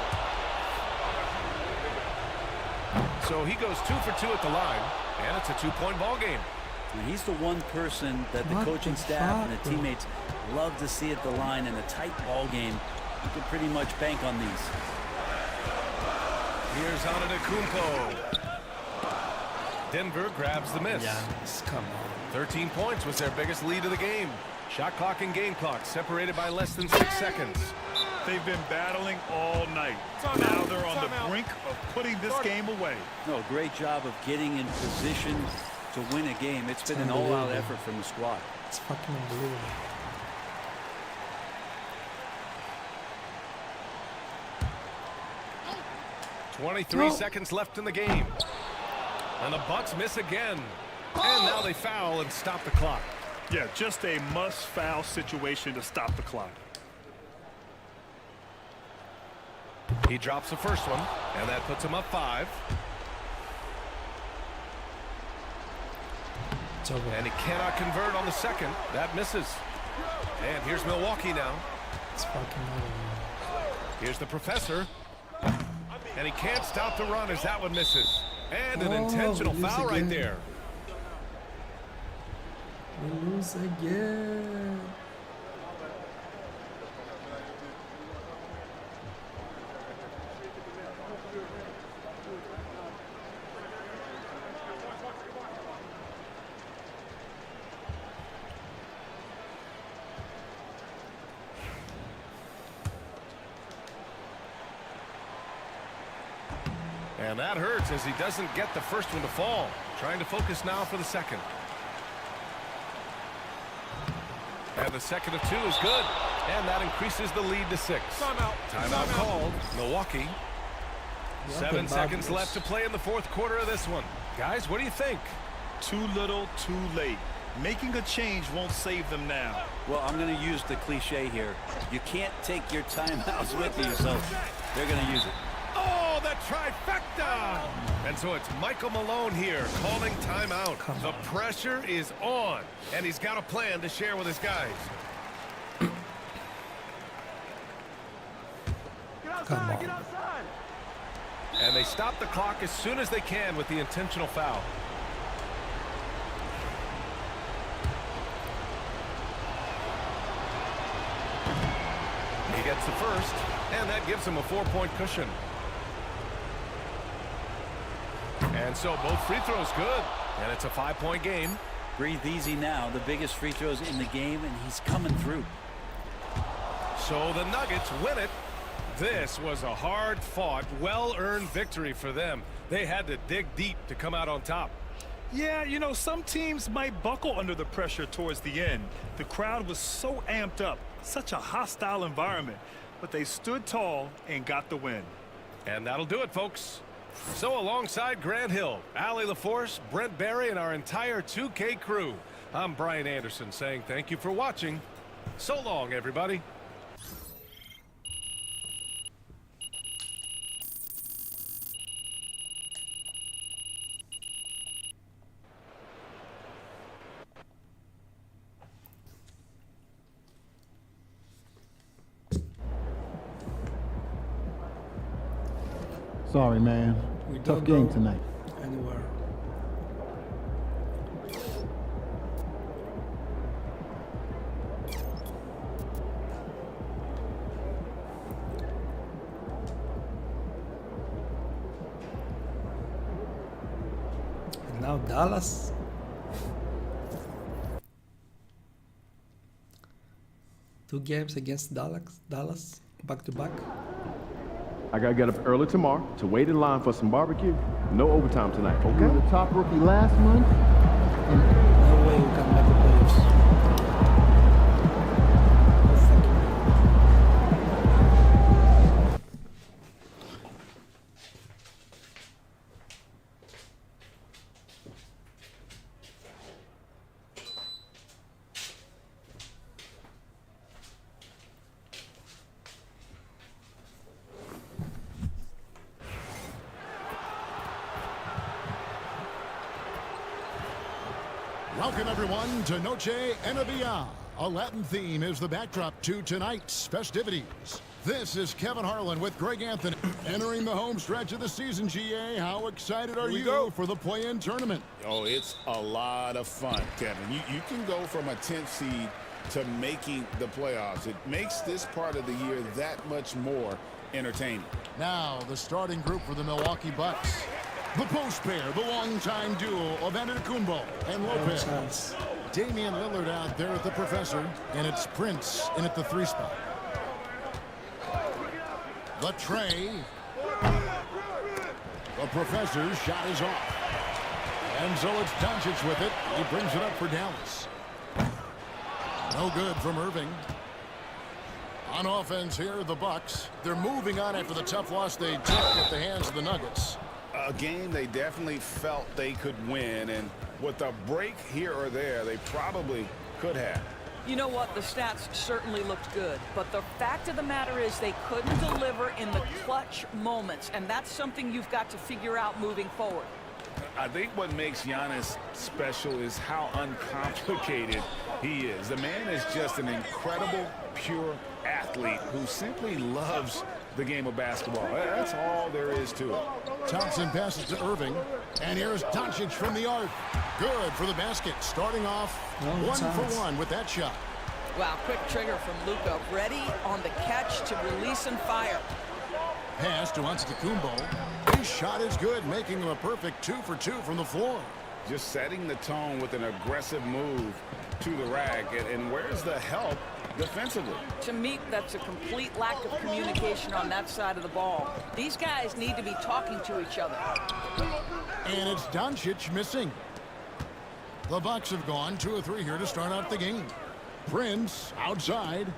So he goes 2 for 2 at the line, and it's a 2-point ball game. And he's the one person that the What coaching the staff and fuck, the bro? teammates love to see at the line in a tight ball game. You can pretty much bank on these. Here's Antetokounmpo. Denver grabs the miss. Giannis, come on. 13 points was their biggest lead of the game. Shot clock and game clock separated by less than 6 seconds. They've been battling all night. Now they're on the brink of putting this game away. No, great job of getting in position to win a game. It's been an all-out effort from the squad. It's fucking unbelievable. Twenty-three seconds left in the game. And the Bucks miss again. And now they foul and stop the clock. Yeah, just a must-foul situation to stop the clock. He drops the first one, and that puts him up 5. It's over. And he cannot convert on the second. That misses. And here's Milwaukee now. It's fucking over. Here's the professor. And he can't stop the run as that one misses. And an intentional we lose foul right again. there. We lose again. And that hurts as he doesn't get the first one to fall. Trying to focus now for the second. And the second of 2 is good. And that increases the lead to 6. Timeout called. Milwaukee. 7 seconds left to play in the fourth quarter of this one. Guys, what do you think? Too little, too late. Making a change won't save them now. Well, I'm going to use the cliche here. You can't take your timeouts with you, so they're going to use it. Oh, the trifecta! And so it's Michael Malone here calling timeout. The pressure is on, and he's got a plan to share with his guys. Come on. And they stop the clock as soon as they can with the intentional foul. He gets the first, and that gives him a 4-point cushion. And so both free throws good, and it's a 5-point game. Breathe easy now. The biggest free throws in the game, and he's coming through. So the Nuggets win it. This was a hard-fought, well-earned victory for them. They had to dig deep to come out on top. Yeah, you know, some teams might buckle under the pressure towards the end. The crowd was so amped up, such a hostile environment, but they stood tall and got the win. And that'll do it, folks. So alongside Grant Hill, Allie LaForce, Brent Barry, and our entire 2K crew, I'm Brian Anderson saying thank you for watching. So long, everybody. Sorry, man. We Tough don't game go tonight. anywhere. And now Dallas. Two games against Dallas, back to back. I gotta get up early tomorrow to wait in line for some barbecue. No overtime tonight, You were okay? the top rookie last month. No way we can make the playoffs. No Welcome, everyone, to Noche Enabia. A Latin theme is the backdrop to tonight's festivities. This is Kevin Harlan with Greg Anthony. Entering the home stretch of the season, GA. How excited are you for the play-in tournament? Oh, it's a lot of fun, Kevin. You can go from a 10th seed to making the playoffs. It makes this part of the year that much more entertaining. Now, the starting group for the Milwaukee Bucks. The post pair, the longtime duo of Antetokounmpo and Lopez. Damian Lillard out there at the professor, and it's Prince in at the 3 spot. The tray. The professor's shot is off. And so it's Doncic with it. He brings it up for Dallas. No good from Irving. On offense here, the Bucks. They're moving on after the tough loss they took at the hands of the Nuggets. A game they definitely felt they could win, and with a break here or there, they probably could have. You know what? The stats certainly looked good, but the fact of the matter is they couldn't deliver in the clutch moments, and that's something you've got to figure out moving forward. I think what makes Giannis special is how uncomplicated he is. The man is just an incredible, pure athlete who simply loves the game of basketball. That's all there is to it. Thompson passes to Irving, and here's Doncic from the arc. Good for the basket, starting off 1-for-1 with that shot. Wow, quick trigger from Luka, ready on the catch to release and fire. Pass to Antetokounmpo. His shot is good, making him a perfect 2-for-2 from the floor. Just setting the tone with an aggressive move to the rack. And where's the help defensively? To me, that's a complete lack of communication on that side of the ball. These guys need to be talking to each other. And it's Doncic missing. The Bucks have gone 2 of 3 here to start out the game. Prince outside.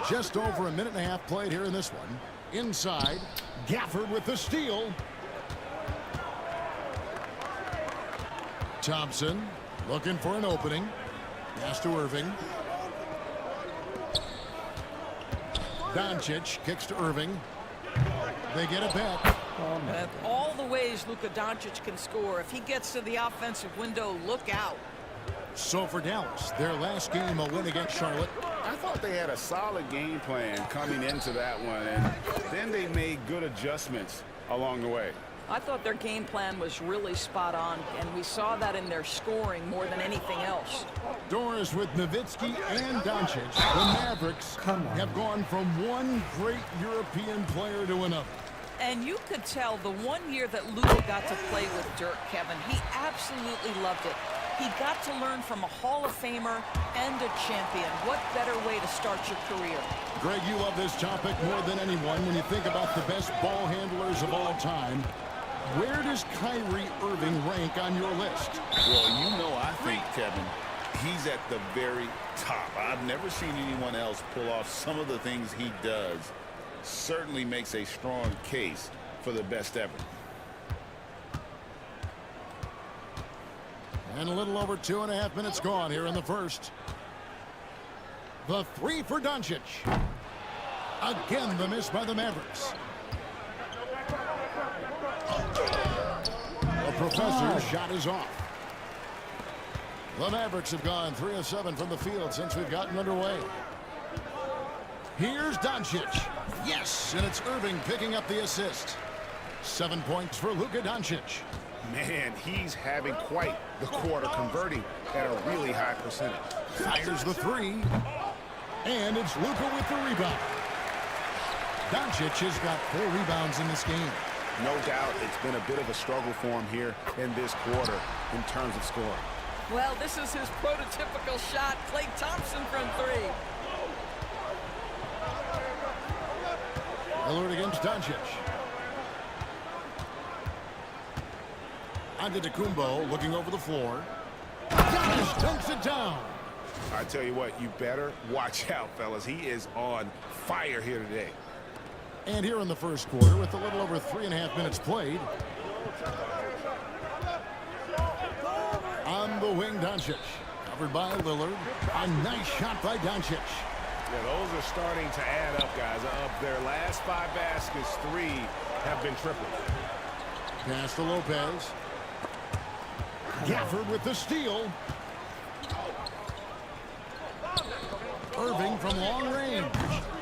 Just over a minute and a half played here in this one. Inside, Gafford with the steal. Thompson looking for an opening. Pass to Irving. Doncic kicks to Irving. They get it back. And all the ways Luka Doncic can score. If he gets to the offensive window, look out. So for Dallas, their last game, a win against Charlotte. I thought they had a solid game plan coming into that one, and then they made good adjustments along the way. I thought their game plan was really spot on, and we saw that in their scoring more than anything else. Doris with Nowitzki and Doncic. The Mavericks have gone from one great European player to another. And you could tell the one year that Luka got to play with Dirk, Kevin, he absolutely loved it. He got to learn from a Hall of Famer and a champion. What better way to start your career? Greg, you love this topic more than anyone when you think about the best ball handlers of all time. Where does Kyrie Irving rank on your list? Well, you know, I think, Kevin, he's at the very top. I've never seen anyone else pull off some of the things he does. Certainly makes a strong case for the best ever. And a little over 2.5 minutes gone here in the first. The 3 for Doncic. Again, the miss by the Mavericks. The professor's shot is off. The Mavericks have gone 3 of 7 from the field since we've gotten underway. Here's Doncic. Yes, and it's Irving picking up the assist. 7 points for Luka Doncic. Man, he's having quite the quarter, converting at a really high percentage. Fires the 3. And it's Luka with the rebound. Doncic has got 4 rebounds in this game. No doubt it's been a bit of a struggle for him here in this quarter in terms of scoring. Well, this is his prototypical shot. Klay Thompson from 3. Lillard against Doncic. Antetokounmpo looking over the floor. Giannis dunks it down. I tell you what, you better watch out, fellas. He is on fire here today. And here in the first quarter, with a little over 3.5 minutes played. On the wing, Doncic. Covered by Lillard. A nice shot by Doncic. Yeah, those are starting to add up, guys. Of their last 5 baskets, 3 have been triple. Pass to Lopez. Gafford with the steal. Irving from long range.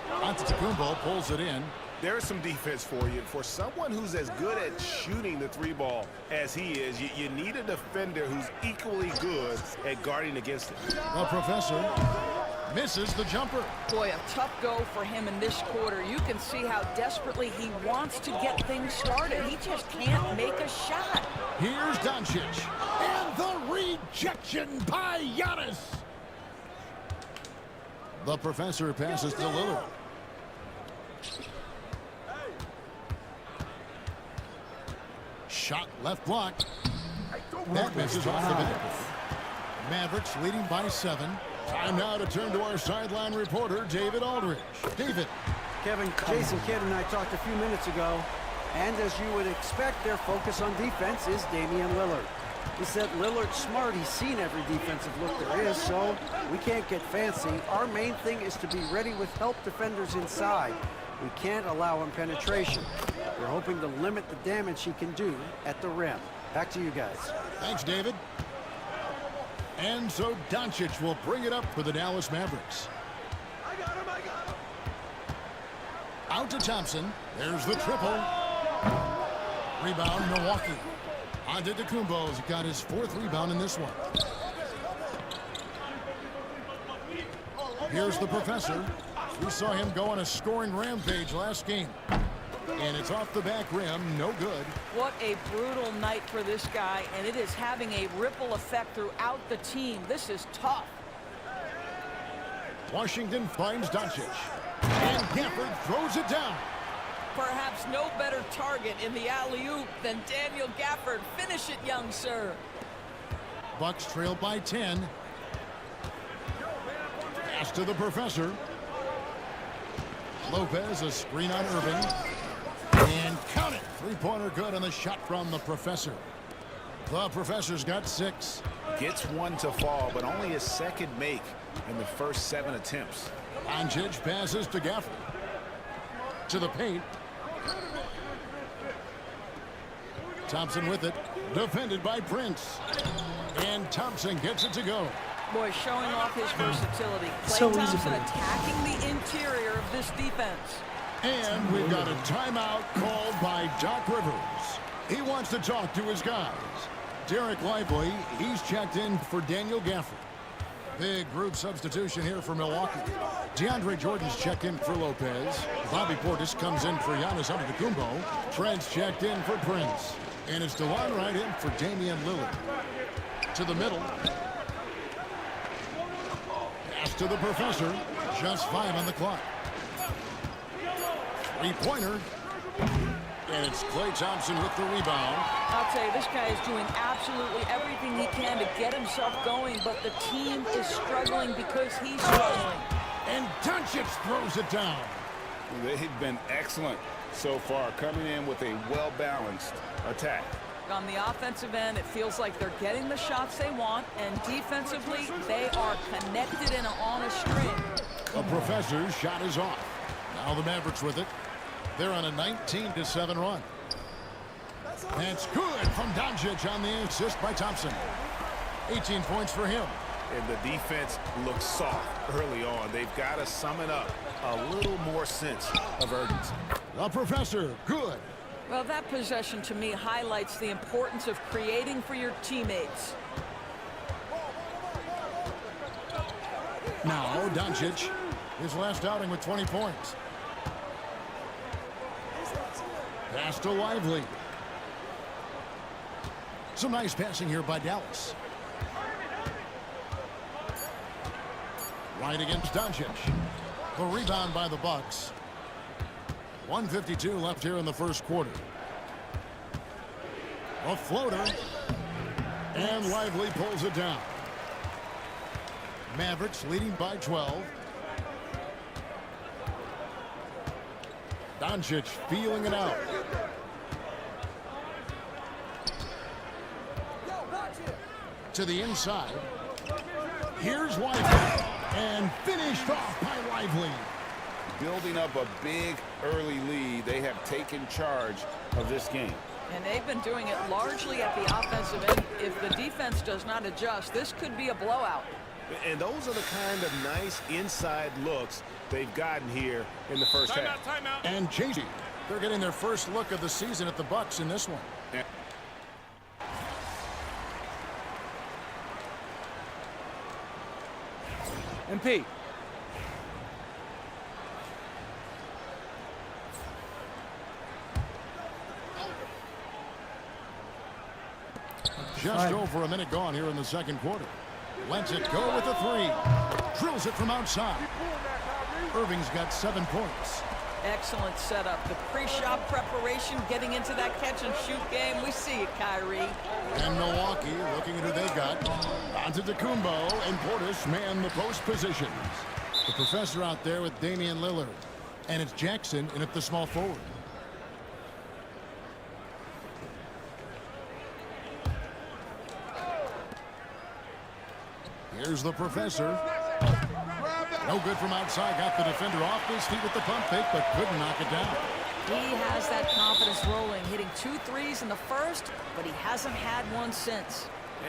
Antetokounmpo pulls it in. There's some defense for you. For someone who's as good at shooting the three ball as he is, you need a defender who's equally good at guarding against it. The professor misses the jumper. Boy, a tough go for him in this quarter. You can see how desperately he wants to get things started. He just can't make a shot. Here's Doncic. And the rejection by Giannis. The professor passes to Lillard. Shot left block. That misses off the back. Mavericks leading by 7. Time now to turn to our sideline reporter, David Aldridge. David. Kevin, Jason Kidd and I talked a few minutes ago, and as you would expect, their focus on defense is Damian Lillard. He said Lillard's smart. He's seen every defensive look there is, so we can't get fancy. Our main thing is to be ready with help defenders inside. We can't allow him penetration. We're hoping to limit the damage he can do at the rim. Back to you guys. Thanks, David. And so Doncic will bring it up for the Dallas Mavericks. I got him. Out to Thompson. There's the triple. Rebound, Milwaukee. Antetokounmpo's got his 4th rebound in this one. Here's the professor. We saw him go on a scoring rampage last game. And it's off the back rim, no good. What a brutal night for this guy, and it is having a ripple effect throughout the team. This is tough. Washington finds Doncic. And Gafford throws it down. Perhaps no better target in the alley-oop than Daniel Gafford. Finish it, young sir. Bucks trail by 10. Pass to the professor. Lopez, a screen on Irving. And count it. 3-pointer good on the shot from the professor. The professor's got 6. Gets one to fall, but only his second make in the first 7 attempts. Doncic passes to Gafford. To the paint. Thompson with it. Defended by Prince. And Thompson gets it to go. Boy, showing off his versatility. Klay So easy Thompson for him. attacking the interior of this defense. And we've got a timeout called by Doc Rivers. He wants to talk to his guys. Derek Lively, he's checked in for Daniel Gafford. Big group substitution here for Milwaukee. DeAndre Jordan's checked in for Lopez. Bobby Portis comes in for Giannis Antetokounmpo. Trent's checked in for Prince. And it's DeLon Wright in for Damian Lillard. To the middle. Pass to the professor. Just 5 on the clock. 3-pointer. And it's Klay Thompson with the rebound. I'll tell you, this guy is doing absolutely everything he can to get himself going, but the team is struggling because he's struggling. And Doncic throws it down. They've been excellent so far, coming in with a well-balanced attack. On the offensive end, it feels like they're getting the shots they want, and defensively, they are connected and on a string. The professor's shot is off. Now the Mavericks with it. They're on a 19-7 run. That's good from Doncic on the assist by Thompson. 18 points for him. And the defense looks soft early on. They've got to sum it up a little more sense of urgency. The professor, good. Well, that possession to me highlights the importance of creating for your teammates. Now Doncic, his last outing with 20 points. Pass to Lively. Some nice passing here by Dallas. Right against Doncic. The rebound by the Bucks. 1:52 left here in the first quarter. A floater. And Lively pulls it down. Mavericks leading by 12. Doncic feeling it out. To the inside. Here's Lively. And finished off by Lively. Building up a big early lead, they have taken charge of this game. And they've been doing it largely at the offensive end. If the defense does not adjust, this could be a blowout. And those are the kind of nice inside looks they've gotten here in the first half. Timeout. And JG, they're getting their first look of the season at the Bucks in this one. Yeah. MP. Just over a minute gone here in the second quarter. Lets it go with a three. Drills it from outside. Irving's got 7 points. Excellent setup. The pre-shot preparation, getting into that catch-and-shoot game. We see it, Kyrie. And Milwaukee, looking at who they got. Antetokounmpo and Portis man the post positions. The professor out there with Damian Lillard. And it's Jackson in at the small forward. Here's the professor. No good from outside. Got the defender off his feet with the pump fake, but couldn't knock it down. He has that confidence rolling, hitting 2 threes in the first, but he hasn't had one since.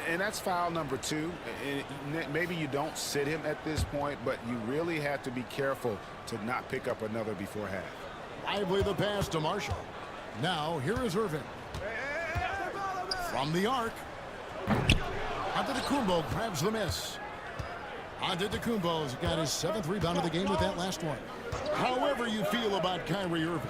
And that's foul number 2. And maybe you don't sit him at this point, but you really have to be careful to not pick up another before half. Lively the pass to Marshall. Now, here is Irving. From the arc. Antetokounmpo grabs the miss. Antetokounmpo's got his 7th rebound of the game with that last one. However you feel about Kyrie Irving,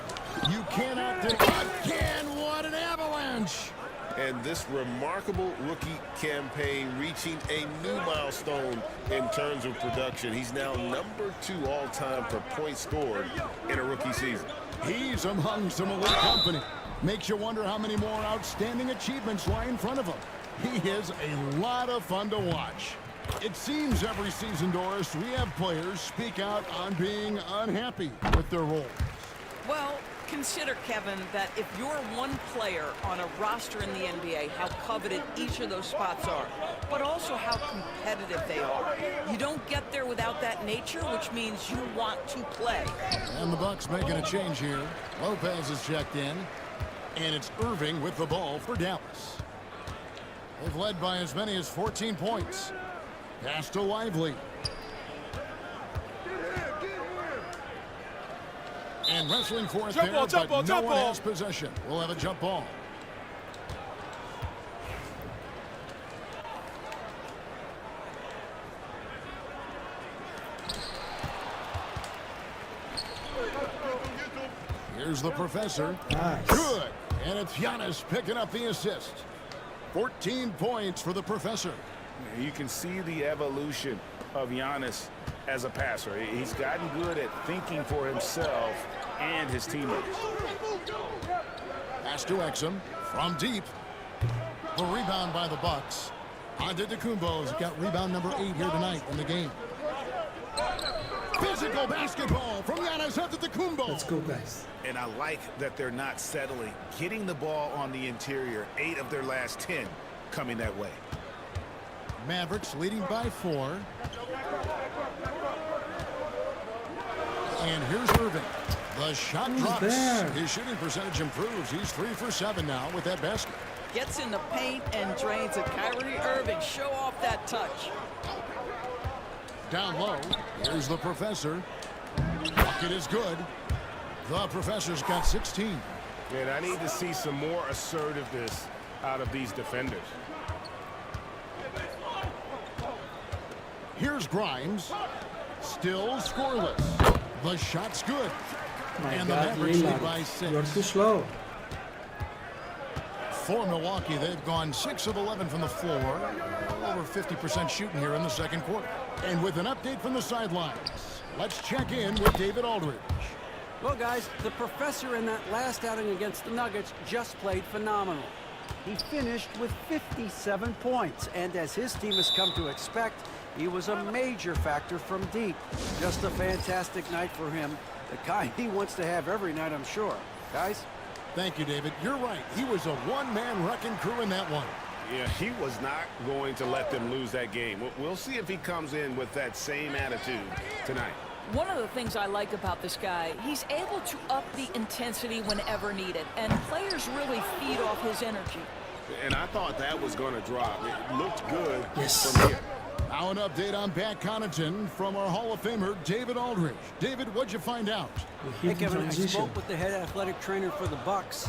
you cannot deny. Again, what an avalanche! And this remarkable rookie campaign reaching a new milestone in terms of production. He's now number 2 all-time for points scored in a rookie season. He's among some elite company. Makes you wonder how many more outstanding achievements lie in front of him. He is a lot of fun to watch. It seems every season, Doris, we have players speak out on being unhappy with their roles. Well, consider, Kevin, that if you're one player on a roster in the NBA, how coveted each of those spots are, but also how competitive they are. You don't get there without that nature, which means you want to play. And the Bucks making a change here. Lopez is checked in, and it's Irving with the ball for Dallas. They've led by as many as 14 points. Pass to Lively. And wrestling for it there, but no one has possession. We'll have a jump ball. Here's the professor. Nice. Good. And it's Giannis picking up the assist. 14 points for the professor. You can see the evolution of Giannis as a passer. He's gotten good at thinking for himself and his teammates. Pass to Exum from deep. The rebound by the Bucks. Antetokounmpo's got rebound number 8 here tonight in the game. Physical basketball from Giannis Antetokounmpo. Let's go, guys. And I like that they're not settling. Getting the ball on the interior, 8 of their last 10 coming that way. Mavericks leading by 4. And here's Irving. The shot drops. There? His shooting percentage improves. He's 3 for 7 now with that basket. Gets in the paint and drains it. Kyrie Irving, show off that touch. Down low, here's the professor. Bucket is good. The professor's got 16. And I need to see some more assertiveness out of these defenders. Here's Grimes. Still scoreless. The shot's good. And the Mavericks lead by 6. You're too slow. For Milwaukee, they've gone 6 of 11 from the floor. Over 50% shooting here in the second quarter. And with an update from the sidelines, let's check in with David Aldridge. Well, guys, the professor in that last outing against the Nuggets just played phenomenal. He finished with 57 points, and as his team has come to expect, he was a major factor from deep. Just a fantastic night for him. The kind he wants to have every night, I'm sure. Guys? Thank you, David. You're right. He was a one-man wrecking crew in that one. Yeah, he was not going to let them lose that game. We'll see if he comes in with that same attitude tonight. One of the things I like about this guy, he's able to up the intensity whenever needed, and players really feed off his energy. And I thought that was going to drop. It looked good Yes. from here. Now an update on Pat Connaughton from our Hall of Famer, David Aldridge. David, what'd you find out? Hey, Kevin, I spoke with the head athletic trainer for the Bucks.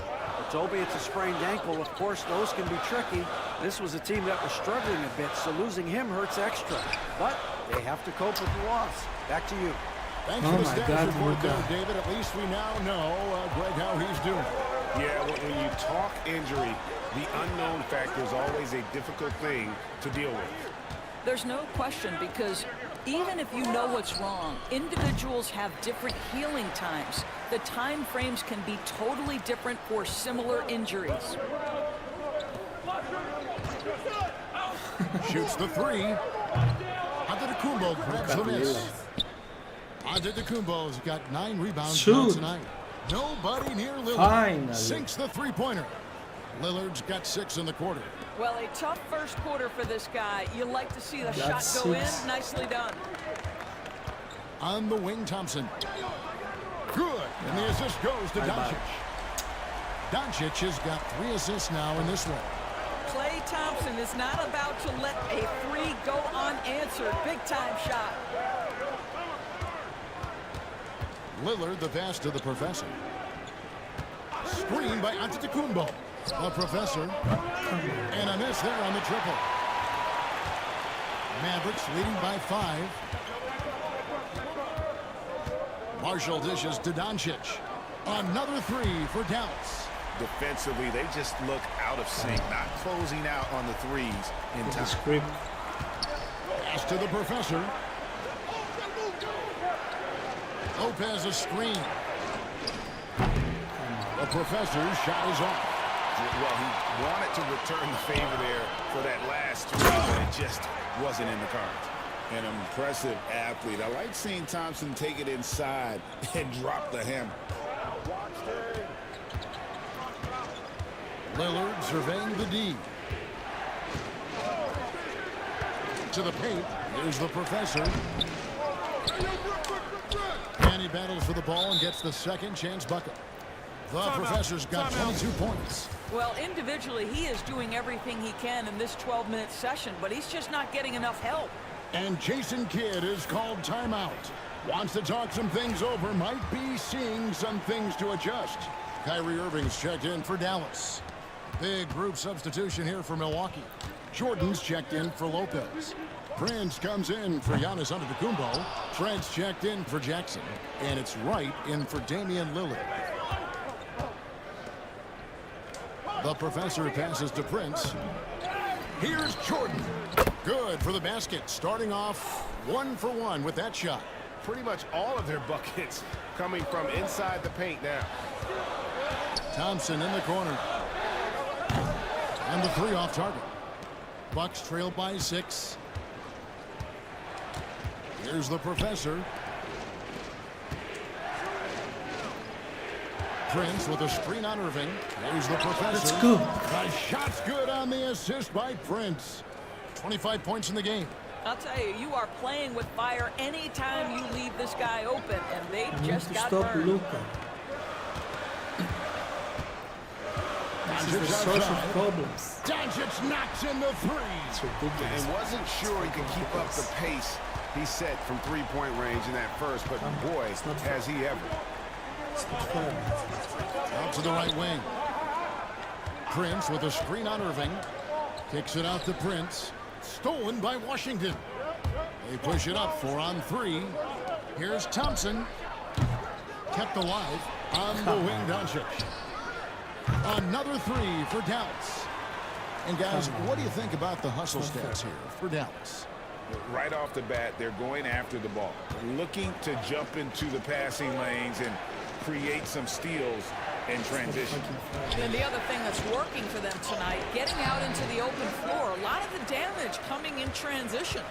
Told me it's a sprained ankle. Of course, those can be tricky. This was a team that was struggling a bit, so losing him hurts extra. But they have to cope with the loss. Back to you. Thanks for the status report there, David. At least we now know, Greg, how he's doing. Yeah, when you talk injury, the unknown factor is always a difficult thing to deal with. There's no question, because even if you know what's wrong, individuals have different healing times. The time frames can be totally different for similar injuries. Shoots the three. Antetokounmpo grabs the miss. Antetokounmpo's got 9 rebounds now tonight. Nobody near Lillard. Finally. Sinks the three-pointer. Lillard's got 6 in the quarter. Well, a tough first quarter for this guy. You like to see the Got shot go 6. in. Nicely done. On the wing, Thompson. Good. And the assist goes to Doncic. Doncic has got 3 assists now in this one. Klay Thompson is not about to let a three go unanswered. Big-time shot. Lillard, the pass to the professor. Screen by Antetokounmpo. The professor. And a miss there on the triple. Mavericks leading by 5. Marshall dishes to Doncic. Another 3 for Dallas. Defensively, they just look out of sync, not closing out on the threes in time. Pass to the professor. Lopez a screen. The professor's shot is off. Well, he wanted to return the favor there for that last 3, but it just wasn't in the cards. An impressive athlete. I like seeing Thompson take it inside and drop the hammer. Lillard surveying the D. To the paint. Here's the professor. And he battles for the ball and gets the second chance bucket. The professor's got 22 points. Well, individually, he is doing everything he can in this 12-minute session, but he's just not getting enough help. And Jason Kidd is called timeout. Wants to talk some things over. Might be seeing some things to adjust. Kyrie Irving's checked in for Dallas. Big group substitution here for Milwaukee. Jordan's checked in for Lopez. Prince comes in for Giannis Antetokounmpo. Trent's checked in for Jackson. And it's Wright in for Damian Lillard. The professor passes to Prince. Here's Jordan. Good for the basket. Starting off 1 for 1 with that shot. Pretty much all of their buckets coming from inside the paint now. Thompson in the corner. And the 3 off target. Bucks trail by 6. Here's the professor. Prince with a screen on Irving. Here's the professor. Let's go. The shot's good on the assist by Prince. 25 points in the game. I'll tell you, you are playing with fire anytime you leave this guy open, and they just got burned. Luka. This is the source of problems. Doncic knocks in the 3. It's ridiculous. And wasn't sure he could keep up the pace he set from three-point range in that first, but boy, has he ever. Out to the right wing. Prince with a screen on Irving. Kicks it out to Prince. Stolen by Washington. They push it up 4 on 3. Here's Thompson. Kept alive on the wing, Doncic. Another 3 for Dallas. And guys, what do you think about the hustle stats here for Dallas? Right off the bat, they're going after the ball, looking to jump into the passing lanes and create some steals in transition. And the other thing that's working for them tonight, getting out into the open floor. A lot of the damage coming in transition.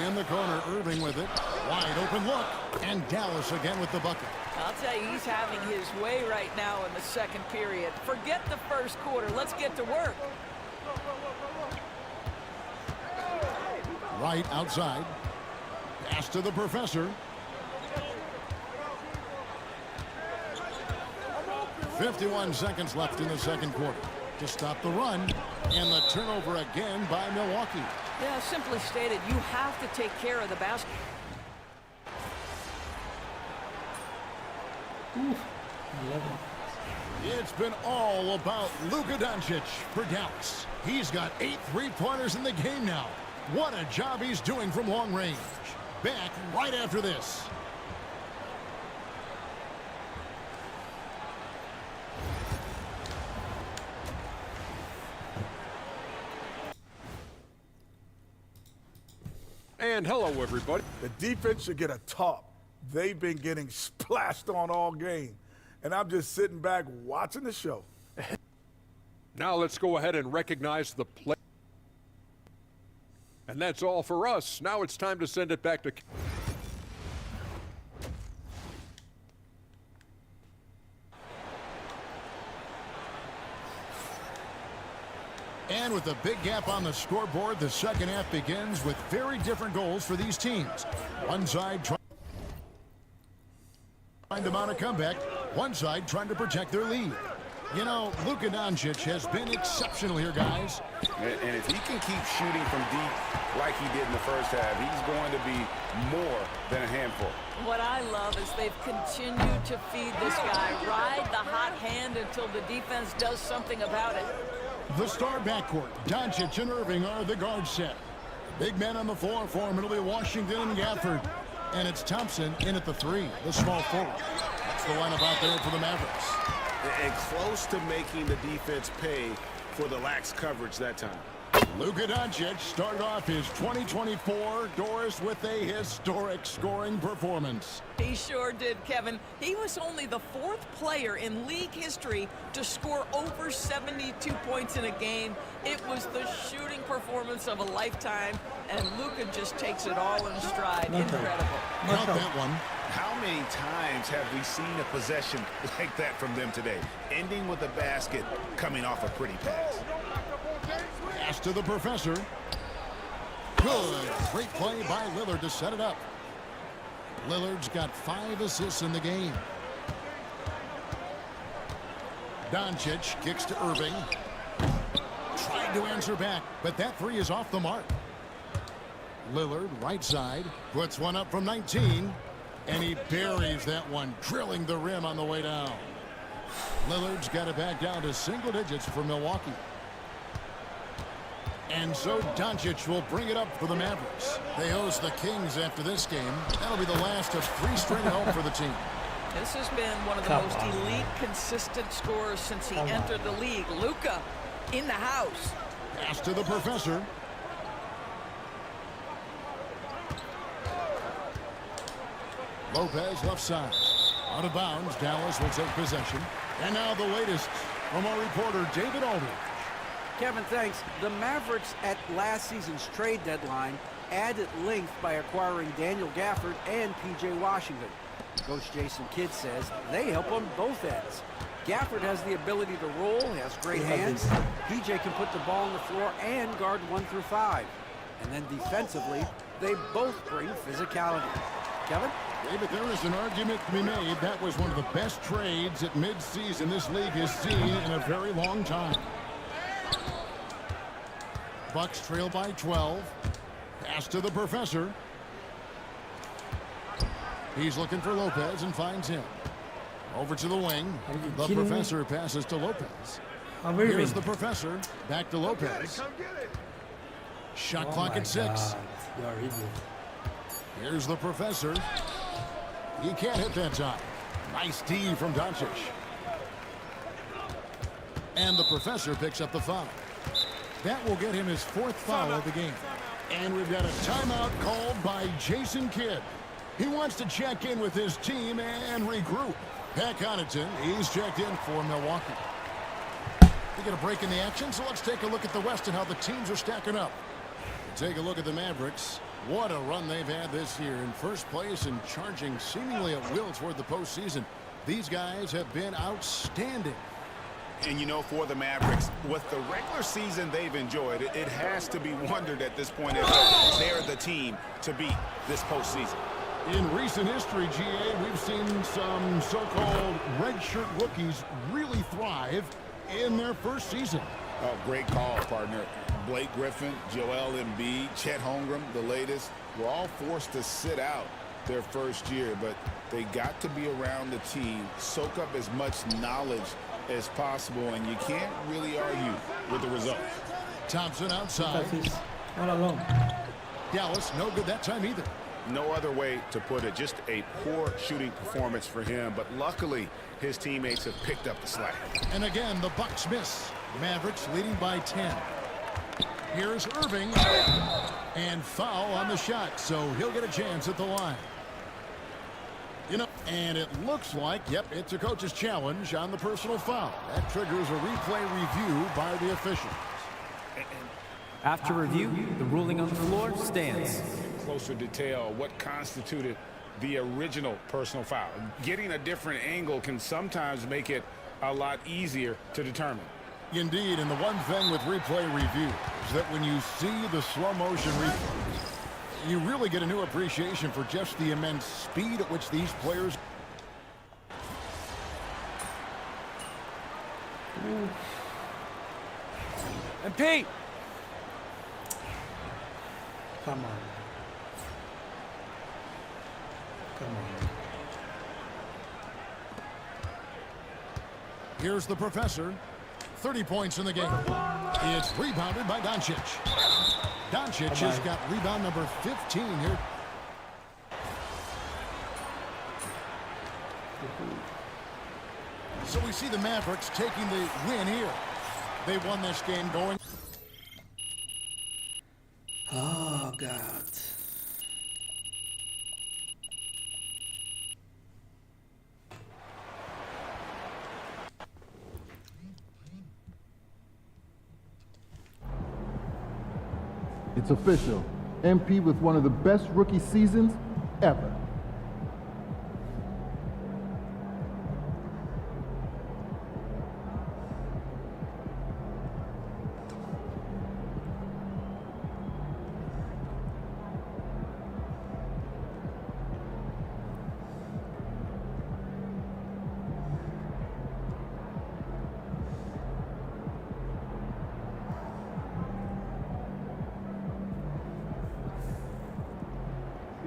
In the corner, Irving with it. Wide open look. And Dallas again with the bucket. I'll tell you, he's having his way right now in the second period. Forget the first quarter. Let's get to work. Right outside. Pass to the professor. 51 seconds left in the second quarter to stop the run, and the turnover again by Milwaukee. Yeah, simply stated, you have to take care of the basket. Ooh, 11. It's been all about Luka Doncic for Dallas. He's got 8 3-pointers in the game now. What a job he's doing from long range. Back right after this. And hello, everybody. The defense should get a top. They've been getting splashed on all game. And I'm just sitting back watching the show. Now let's go ahead and recognize the play. And that's all for us. Now it's time to send it back to... And with a big gap on the scoreboard, the second half begins with very different goals for these teams. One side trying to mount a comeback, one side trying to protect their lead. You know, Luka Doncic has been exceptional here, guys. And if he can keep shooting from deep like he did in the first half, he's going to be more than a handful. What I love is they've continued to feed this guy, ride the hot hand until the defense does something about it. The star backcourt, Doncic and Irving, are the guard set. Big men on the floor for him. It'll be Washington and Gafford. And it's Thompson in at the 3, the small forward. That's the lineup out there for the Mavericks. And close to making the defense pay for the lax coverage that time. Luka Doncic started off his 2024 Doris with a historic scoring performance. He sure did, Kevin. He was only the 4th player in league history to score over 72 points in a game. It was the shooting performance of a lifetime, and Luka just takes it all in stride. Incredible. Count that one. How many times have we seen a possession like that from them today? Ending with a basket, coming off a pretty pass. Pass to the professor. Good. Great play by Lillard to set it up. Lillard's got 5 assists in the game. Doncic kicks to Irving. Tried to answer back, but that 3 is off the mark. Lillard, right side, puts one up from 19, and he buries that one, drilling the rim on the way down. Lillard's got it back down to single digits for Milwaukee. And so Doncic will bring it up for the Mavericks. They host the Kings after this game. That'll be the last of 3 straight at home for the team. This has been one of the most elite, consistent scorers since he entered the league. Luka in the house. Pass to the professor. Lopez left side. Out of bounds. Dallas will take possession. And now the latest from our reporter, David Aldridge. Kevin, thanks. The Mavericks at last season's trade deadline added length by acquiring Daniel Gafford and P.J. Washington. Coach Jason Kidd says they help on both ends. Gafford has the ability to roll, has great hands. P.J. can put the ball on the floor and guard 1 through 5. And then defensively, they both bring physicality. Kevin? David, there is an argument to be made. That was one of the best trades at midseason this league has seen in a very long time. Bucks trail by 12. Pass to the professor. He's looking for Lopez and finds him. Over to the wing. The professor passes to Lopez. Here's the professor. Back to Lopez. Shot clock at 6. Here's the professor. He can't hit that time. Nice D from Doncic. And the professor picks up the foul. That will get him his 4th foul of the game. And we've got a timeout called by Jason Kidd. He wants to check in with his team and regroup. Pat Connaughton, he's checked in for Milwaukee. We get a break in the action, so let's take a look at the West and how the teams are stacking up. Take a look at the Mavericks. What a run they've had this year. In first place and charging seemingly at will toward the postseason. These guys have been outstanding. And, you know, for the Mavericks, with the regular season they've enjoyed, it has to be wondered at this point if they're the team to beat this postseason. In recent history, GA, we've seen some so-called redshirt rookies really thrive in their first season. Oh, great call, partner. Blake Griffin, Joel Embiid, Chet Holmgren, the latest, were all forced to sit out their first year, but they got to be around the team, soak up as much knowledge as possible, and you can't really argue with the results. Thompson outside. All alone. Dallas, no good that time either. No other way to put it, just a poor shooting performance for him, but luckily his teammates have picked up the slack. And again, the Bucks miss. Mavericks leading by 10. Here's Irving, and foul on the shot, so he'll get a chance at the line. You know, and it looks like, yep, it's a coach's challenge on the personal foul. That triggers a replay review by the officials. After review, the ruling on the floor stands. Closer detail what constituted the original personal foul. Getting a different angle can sometimes make it a lot easier to determine. Indeed, and the one thing with replay review is that when you see the slow motion replays, you really get a new appreciation for just the immense speed at which these players. And Pete! Come on. Come on. Here's the professor. 30 points in the game. It's rebounded by Doncic. Doncic has got rebound number 15 here. So we see the Mavericks taking the win here. They won this game going. Oh, God. It's official. MP with one of the best rookie seasons ever.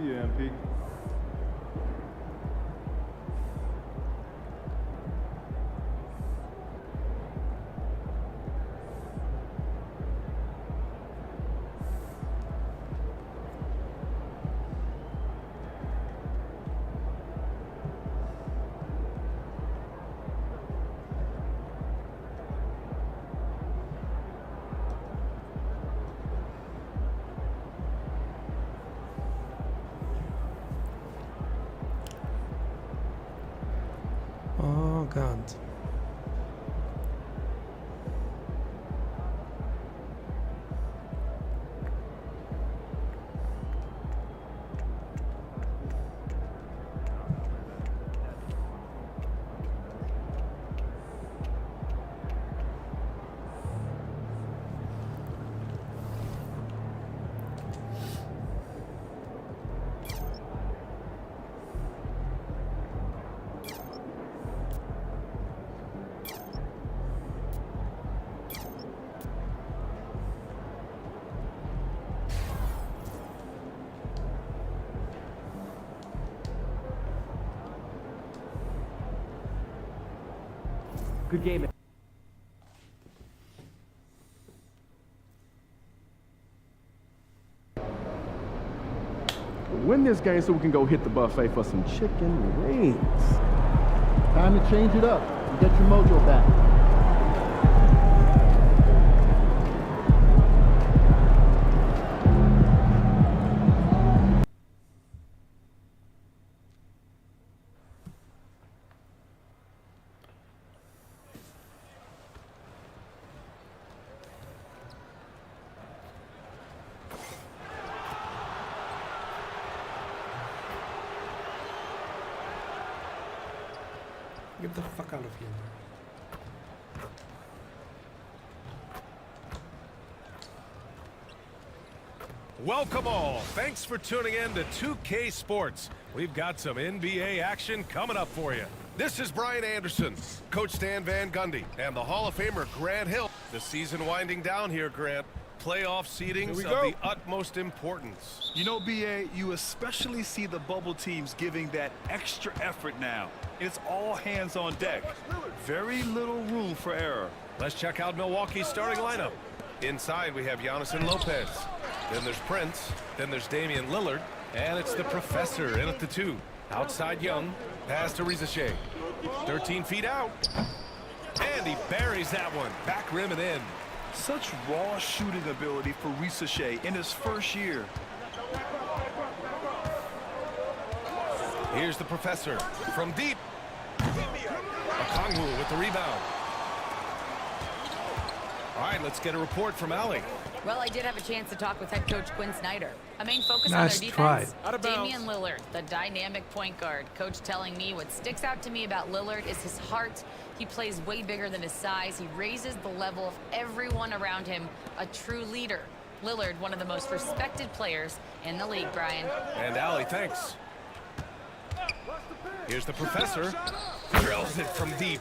Yeah, MP. Oh, God. Good game. Win this game so we can go hit the buffet for some chicken wings. Time to change it up and get your mojo back. Get the fuck out of here. Welcome all. Thanks for tuning in to 2K Sports. We've got some NBA action coming up for you. This is Brian Anderson, Coach Stan Van Gundy, and the Hall of Famer Grant Hill. The season winding down here, Grant. Playoff seedings of the utmost importance. You know, BA, you especially see the bubble teams giving that extra effort now. It's all hands on deck. Very little room for error. Let's check out Milwaukee's starting lineup. Inside, we have Giannis and Lopez. Then there's Prince. Then there's Damian Lillard. And it's the Professor in at the 2. Outside Young. Pass to Rizachet. 13 feet out. And he buries that one. Back rim and in. Such raw shooting ability for Rizachet in his first year. Here's the Professor from deep. Okongwu with the rebound. All right, let's get a report from Allie. Well, I did have a chance to talk with head coach Quinn Snyder. A main focus Nice on their try. defense, Damian Lillard, the dynamic point guard. Coach telling me what sticks out to me about Lillard is his heart. He plays way bigger than his size. He raises the level of everyone around him, a true leader. Lillard, one of the most respected players in the league, Brian. And Allie, thanks. Here's the Professor. Drills it from deep.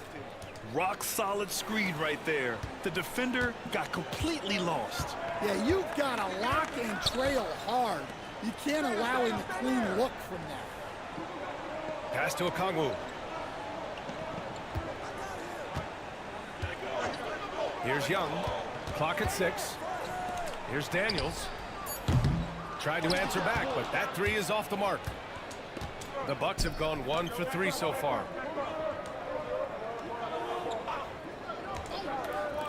Rock solid screen right there. The defender got completely lost. Yeah, you've got to lock and trail hard. You can't allow him a clean look from that. Pass to Okongwu. Here's Young. Clock at 6. Here's Daniels. Tried to answer back, but that 3 is off the mark. The Bucks have gone 1 for 3 so far.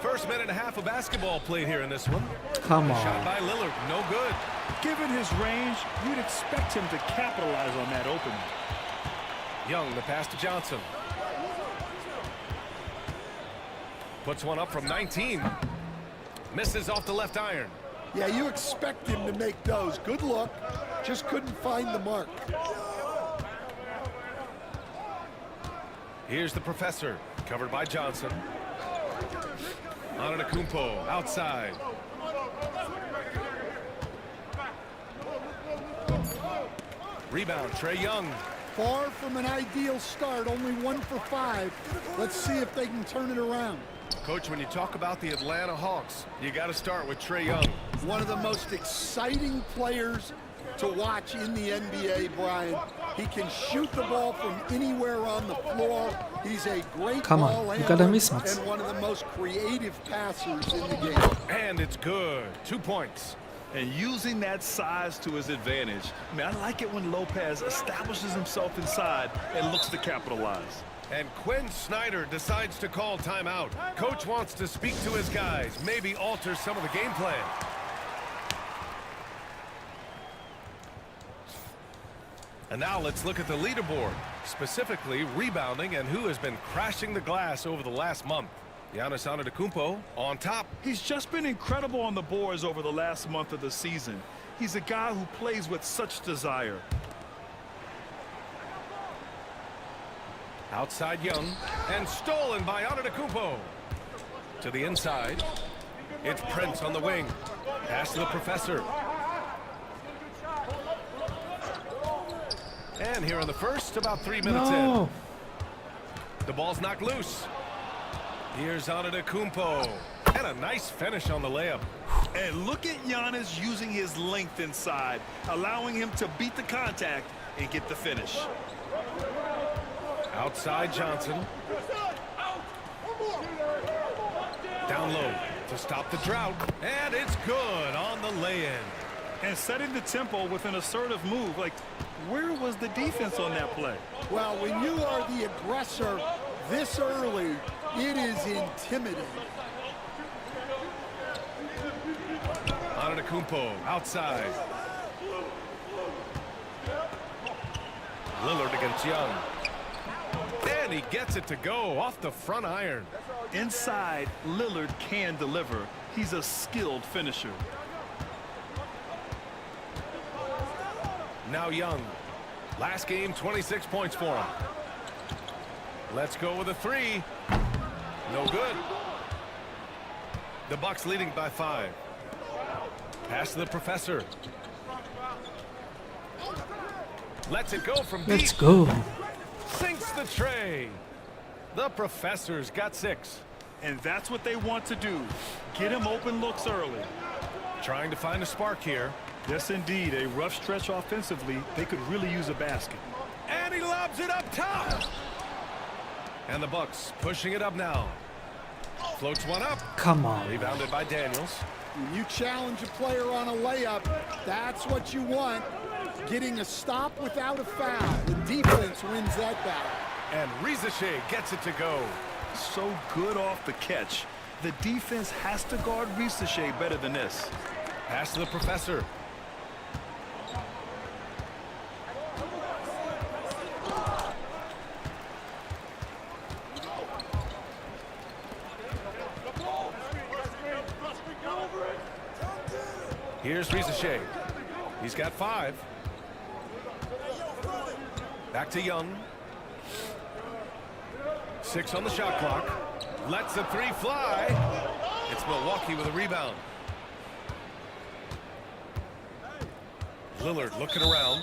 First minute and a half of basketball played here in this one. Come on. Shot by Lillard, no good. Given his range, you'd expect him to capitalize on that opening. Young, the pass to Johnson. Puts one up from 19. Misses off the left iron. Yeah, you expect him to make those. Good look. Just couldn't find the mark. Here's the Professor, covered by Johnson. Antetokounmpo outside. Rebound, Trae Young. Far from an ideal start, only 1 for 5. Let's see if they can turn it around. Coach, when you talk about the Atlanta Hawks, you got to start with Trae Young. One of the most exciting players to watch in the NBA, Brian. He can shoot the ball from anywhere on the floor. He's a great ball handler and one of the most creative passers in the game. And it's good. 2 points. And using that size to his advantage. I mean, I like it when Lopez establishes himself inside and looks to capitalize. And Quinn Snyder decides to call timeout. Coach wants to speak to his guys, maybe alter some of the game plan. And now let's look at the leaderboard, specifically rebounding and who has been crashing the glass over the last month. Giannis Antetokounmpo on top. He's just been incredible on the boards over the last month of the season. He's a guy who plays with such desire. Outside Young, and stolen by Antetokounmpo. To the inside. It's Prince on the wing. Pass to the Professor. And here in the first, about 3 minutes in. The ball's knocked loose. Here's Antetokounmpo. And a nice finish on the layup. And look at Giannis using his length inside, allowing him to beat the contact and get the finish. Outside Johnson. Down low to stop the drought. And it's good on the lay-in. And setting the tempo with an assertive move. Like, where was the defense on that play? Well, when you are the aggressor this early, it is intimidating. Antetokounmpo outside. Lillard against Young. And he gets it to go off the front iron. Inside, Lillard can deliver. He's a skilled finisher. Now Young. Last game, 26 points for him. Let's go with a 3. No good. The Bucks leading by 5. Pass to the professor. Lets it go from Let's deep. go. Sinks the tray. The professor's got 6. And that's what they want to do. Get him open looks early. Trying to find a spark here. Yes, indeed. A rough stretch offensively. They could really use a basket. And he lobs it up top. And the Bucks pushing it up now. Floats one up. Come on. Rebounded by Daniels. When you challenge a player on a layup, that's what you want. Getting a stop without a foul. The defense wins that battle. And Rizachet gets it to go. So good off the catch. The defense has to guard Rizachet better than this. Pass to the professor. Here's Rizachet. He's got 5. Back to Young. 6 on the shot clock. Lets the 3 fly. It's Milwaukee with a rebound. Lillard looking around.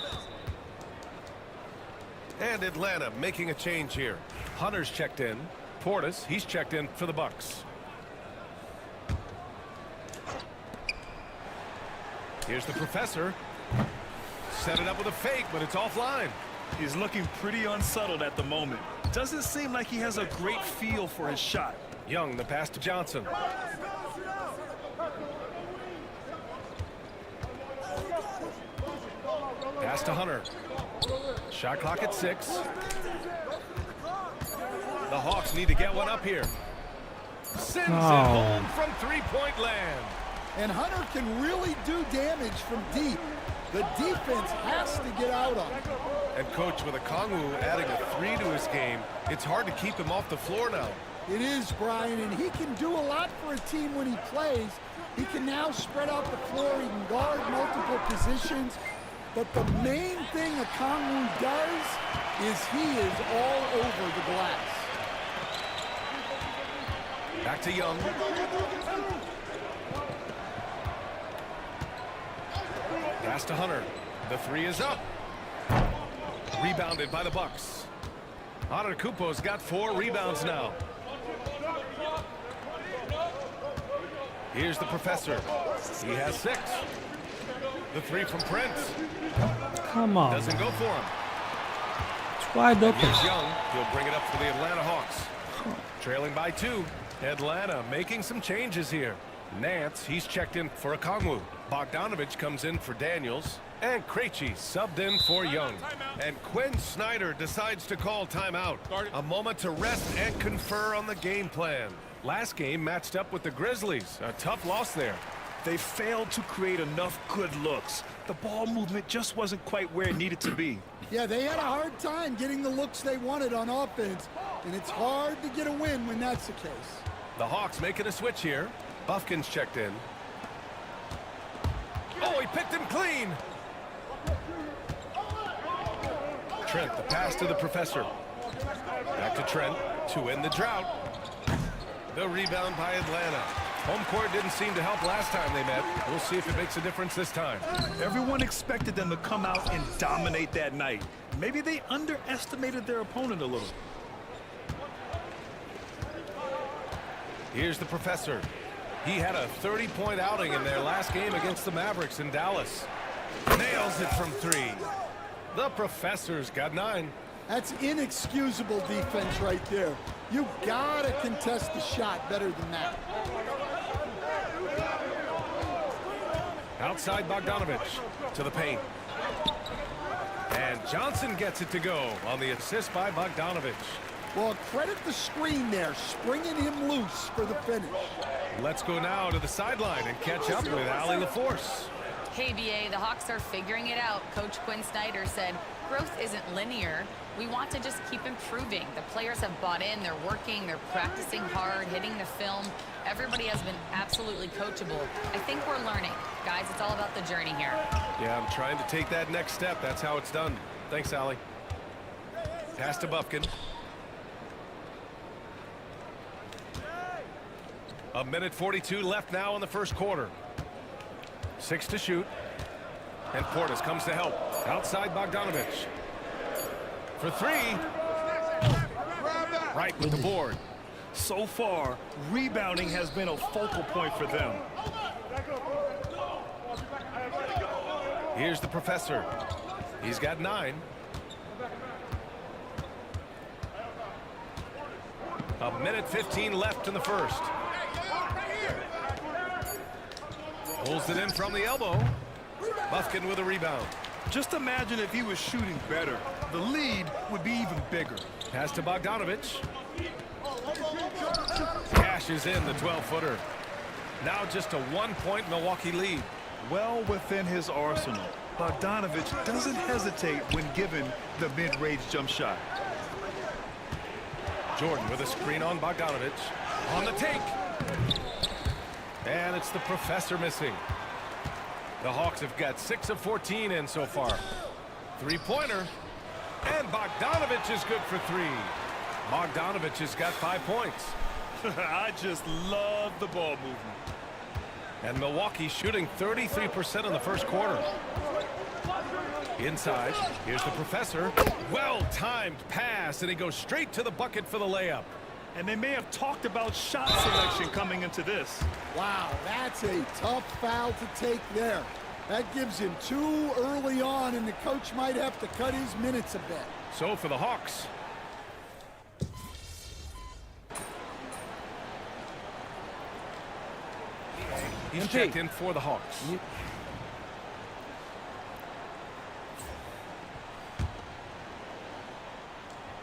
And Atlanta making a change here. Hunter's checked in. Portis, he's checked in for the Bucks. Here's the professor. Set it up with a fake, but it's offline. He's looking pretty unsettled at the moment. Doesn't seem like he has a great feel for his shot. Young, the pass to Johnson. Pass to Hunter. Shot clock at 6. The Hawks need to get one up here. Sends it home from three-point land. And Hunter can really do damage from deep. The defense has to get out on him. And coach, with Okongwu adding a 3 to his game, it's hard to keep him off the floor now. It is, Brian, and he can do a lot for a team when he plays. He can now spread out the floor. He can guard multiple positions. But the main thing Okongwu does is he is all over the glass. Back to Young. Pass to Hunter. The 3 is up. Rebounded by the Bucks. Antetokounmpo's got 4 rebounds now. Here's the professor. He has 6. The 3 from Prince. Come on. Doesn't go for him. It's wide open. Here's Young. He'll bring it up for the Atlanta Hawks. Trailing by 2. Atlanta making some changes here. Nance, he's checked in for Okongwu. Bogdanovich comes in for Daniels. And Krejci subbed in for Young. And Quinn Snyder decides to call timeout. A moment to rest and confer on the game plan. Last game matched up with the Grizzlies. A tough loss there. They failed to create enough good looks. The ball movement just wasn't quite where it needed to be. Yeah, they had a hard time getting the looks they wanted on offense, and it's hard to get a win when that's the case. The Hawks making a switch here. Buffkin's checked in. Oh, he picked him clean. Trent, the pass to the professor. Back to Trent to end the drought. The rebound by Atlanta. Home court didn't seem to help last time they met. We'll see if it makes a difference this time. Everyone expected them to come out and dominate that night. Maybe they underestimated their opponent a little. Here's the professor. He had a 30-point outing in their last game against the Mavericks in Dallas. Nails it from 3. The professor's got 9. That's inexcusable defense right there. You gotta contest the shot better than that. Outside Bogdanovich to the paint. And Johnson gets it to go on the assist by Bogdanovich. Well, credit the screen there, springing him loose for the finish. Let's go now to the sideline and catch up with Allie LaForce. Hey, BA, the Hawks are figuring it out. Coach Quinn Snyder said, growth isn't linear. We want to just keep improving. The players have bought in. They're working. They're practicing hard, hitting the film. Everybody has been absolutely coachable. I think we're learning. Guys, it's all about the journey here. Yeah, I'm trying to take that next step. That's how it's done. Thanks, Allie. Pass to Buffkin. A minute 42 left now in the first quarter. 6 to shoot. And Portis comes to help. Outside Bogdanovich. For 3. Right with the board. So far, rebounding has been a focal point for them. Here's the professor. He's got 9. A minute 15 left in the first. Pulls it in from the elbow. Bufkin with a rebound. Just imagine if he was shooting better. The lead would be even bigger. Pass to Bogdanovich. Cashes in the 12-footer. Now just a 1-point Milwaukee lead. Well within his arsenal. Bogdanovich doesn't hesitate when given the mid-range jump shot. Jordan with a screen on Bogdanovich. On the take. And it's the professor missing. The Hawks have got 6 of 14 in so far. 3-pointer. And Bogdanovich is good for 3. Bogdanovich has got 5 points. I just love the ball movement. And Milwaukee shooting 33% in the first quarter. Inside, here's the professor. Well-timed pass, and he goes straight to the bucket for the layup. And they may have talked about shot selection coming into this. Wow, that's a tough foul to take there. That gives him 2 early on, and the coach might have to cut his minutes a bit. So for the Hawks. He's checked in for the Hawks.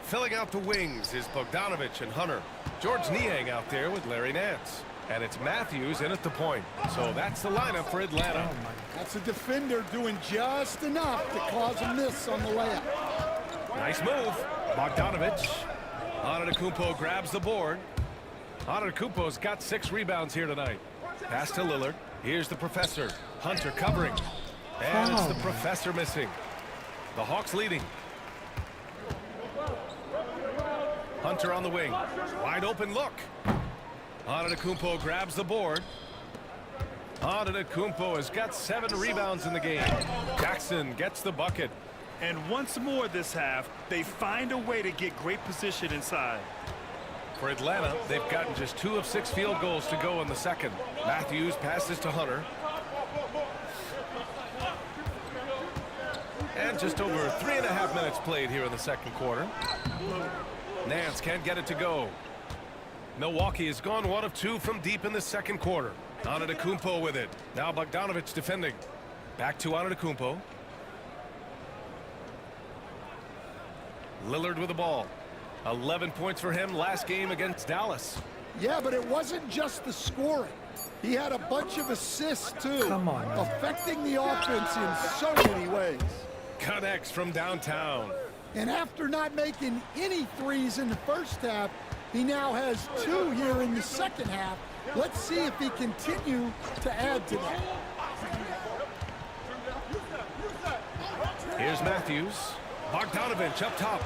Filling out the wings is Bogdanovich and Hunter. George Niang out there with Larry Nance. And it's Matthews in at the point. So that's the lineup for Atlanta. That's a defender doing just enough to cause a miss on the layup. Nice move. Bogdanovich. Antetokounmpo grabs the board. Antetokounmpo's got 6 rebounds here tonight. Pass to Lillard. Here's the professor. Hunter covering. And it's the professor missing. The Hawks leading. Hunter on the wing. Wide open look. Antetokounmpo grabs the board. Antetokounmpo has got 7 rebounds in the game. Jackson gets the bucket. And once more this half, they find a way to get great position inside. For Atlanta, they've gotten just 2 of 6 field goals to go in the second. Matthews passes to Hunter. And just over 3.5 minutes played here in the second quarter. Nance can't get it to go. Milwaukee has gone 1 of 2 from deep in the second quarter. Antetokounmpo with it. Now Bogdanovich defending. Back to Antetokounmpo. Lillard with the ball. 11 points for him last game against Dallas. Yeah, but it wasn't just the scoring. He had a bunch of assists, too. Come on, man. Affecting the offense in so many ways. Connects from downtown. And after not making any threes in the first half, he now has 2 here in the second half. Let's see if he continue to add to that. Here's Matthews. Bogdanovich up top.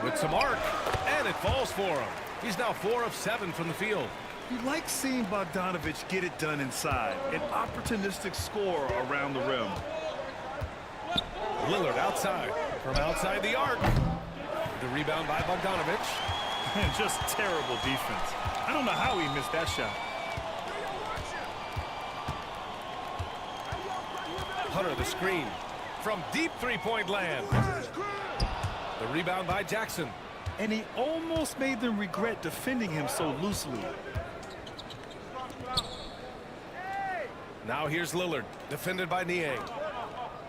With some arc, and it falls for him. He's now 4 of 7 from the field. You like seeing Bogdanovich get it done inside. An opportunistic score around the rim. Lillard outside. From outside the arc. The rebound by Bogdanovich. And just terrible defense. I don't know how he missed that shot. Hunter the screen. From deep 3-point land. The rebound by Jackson. And he almost made them regret defending him so loosely. Now here's Lillard, defended by Niang.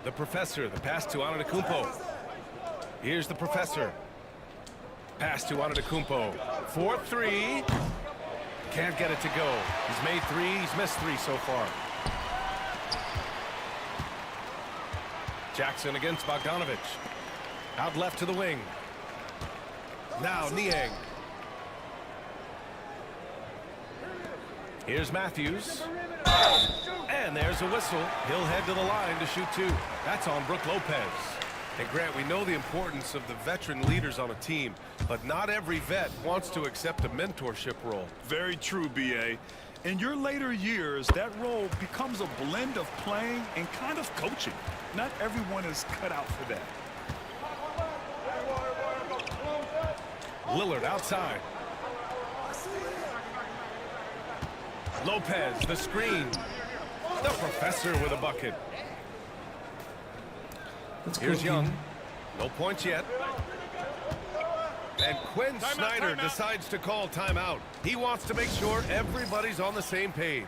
The professor, the pass to Antetokounmpo. Here's the professor. Pass to Antetokounmpo. 4-3. Can't get it to go. He's made 3, he's missed 3 so far. Jackson against Bogdanovich. Out left to the wing. Now Niang. Here's Matthews. And there's a whistle. He'll head to the line to shoot 2. That's on Brook Lopez. And Grant, we know the importance of the veteran leaders on a team, but not every vet wants to accept a mentorship role. Very true, B.A. In your later years, that role becomes a blend of playing and kind of coaching. Not everyone is cut out for that. Lillard outside. Lopez, the screen. The professor with a bucket. Here's Young. No points yet. And Quinn Snyder decides to call timeout. He wants to make sure everybody's on the same page.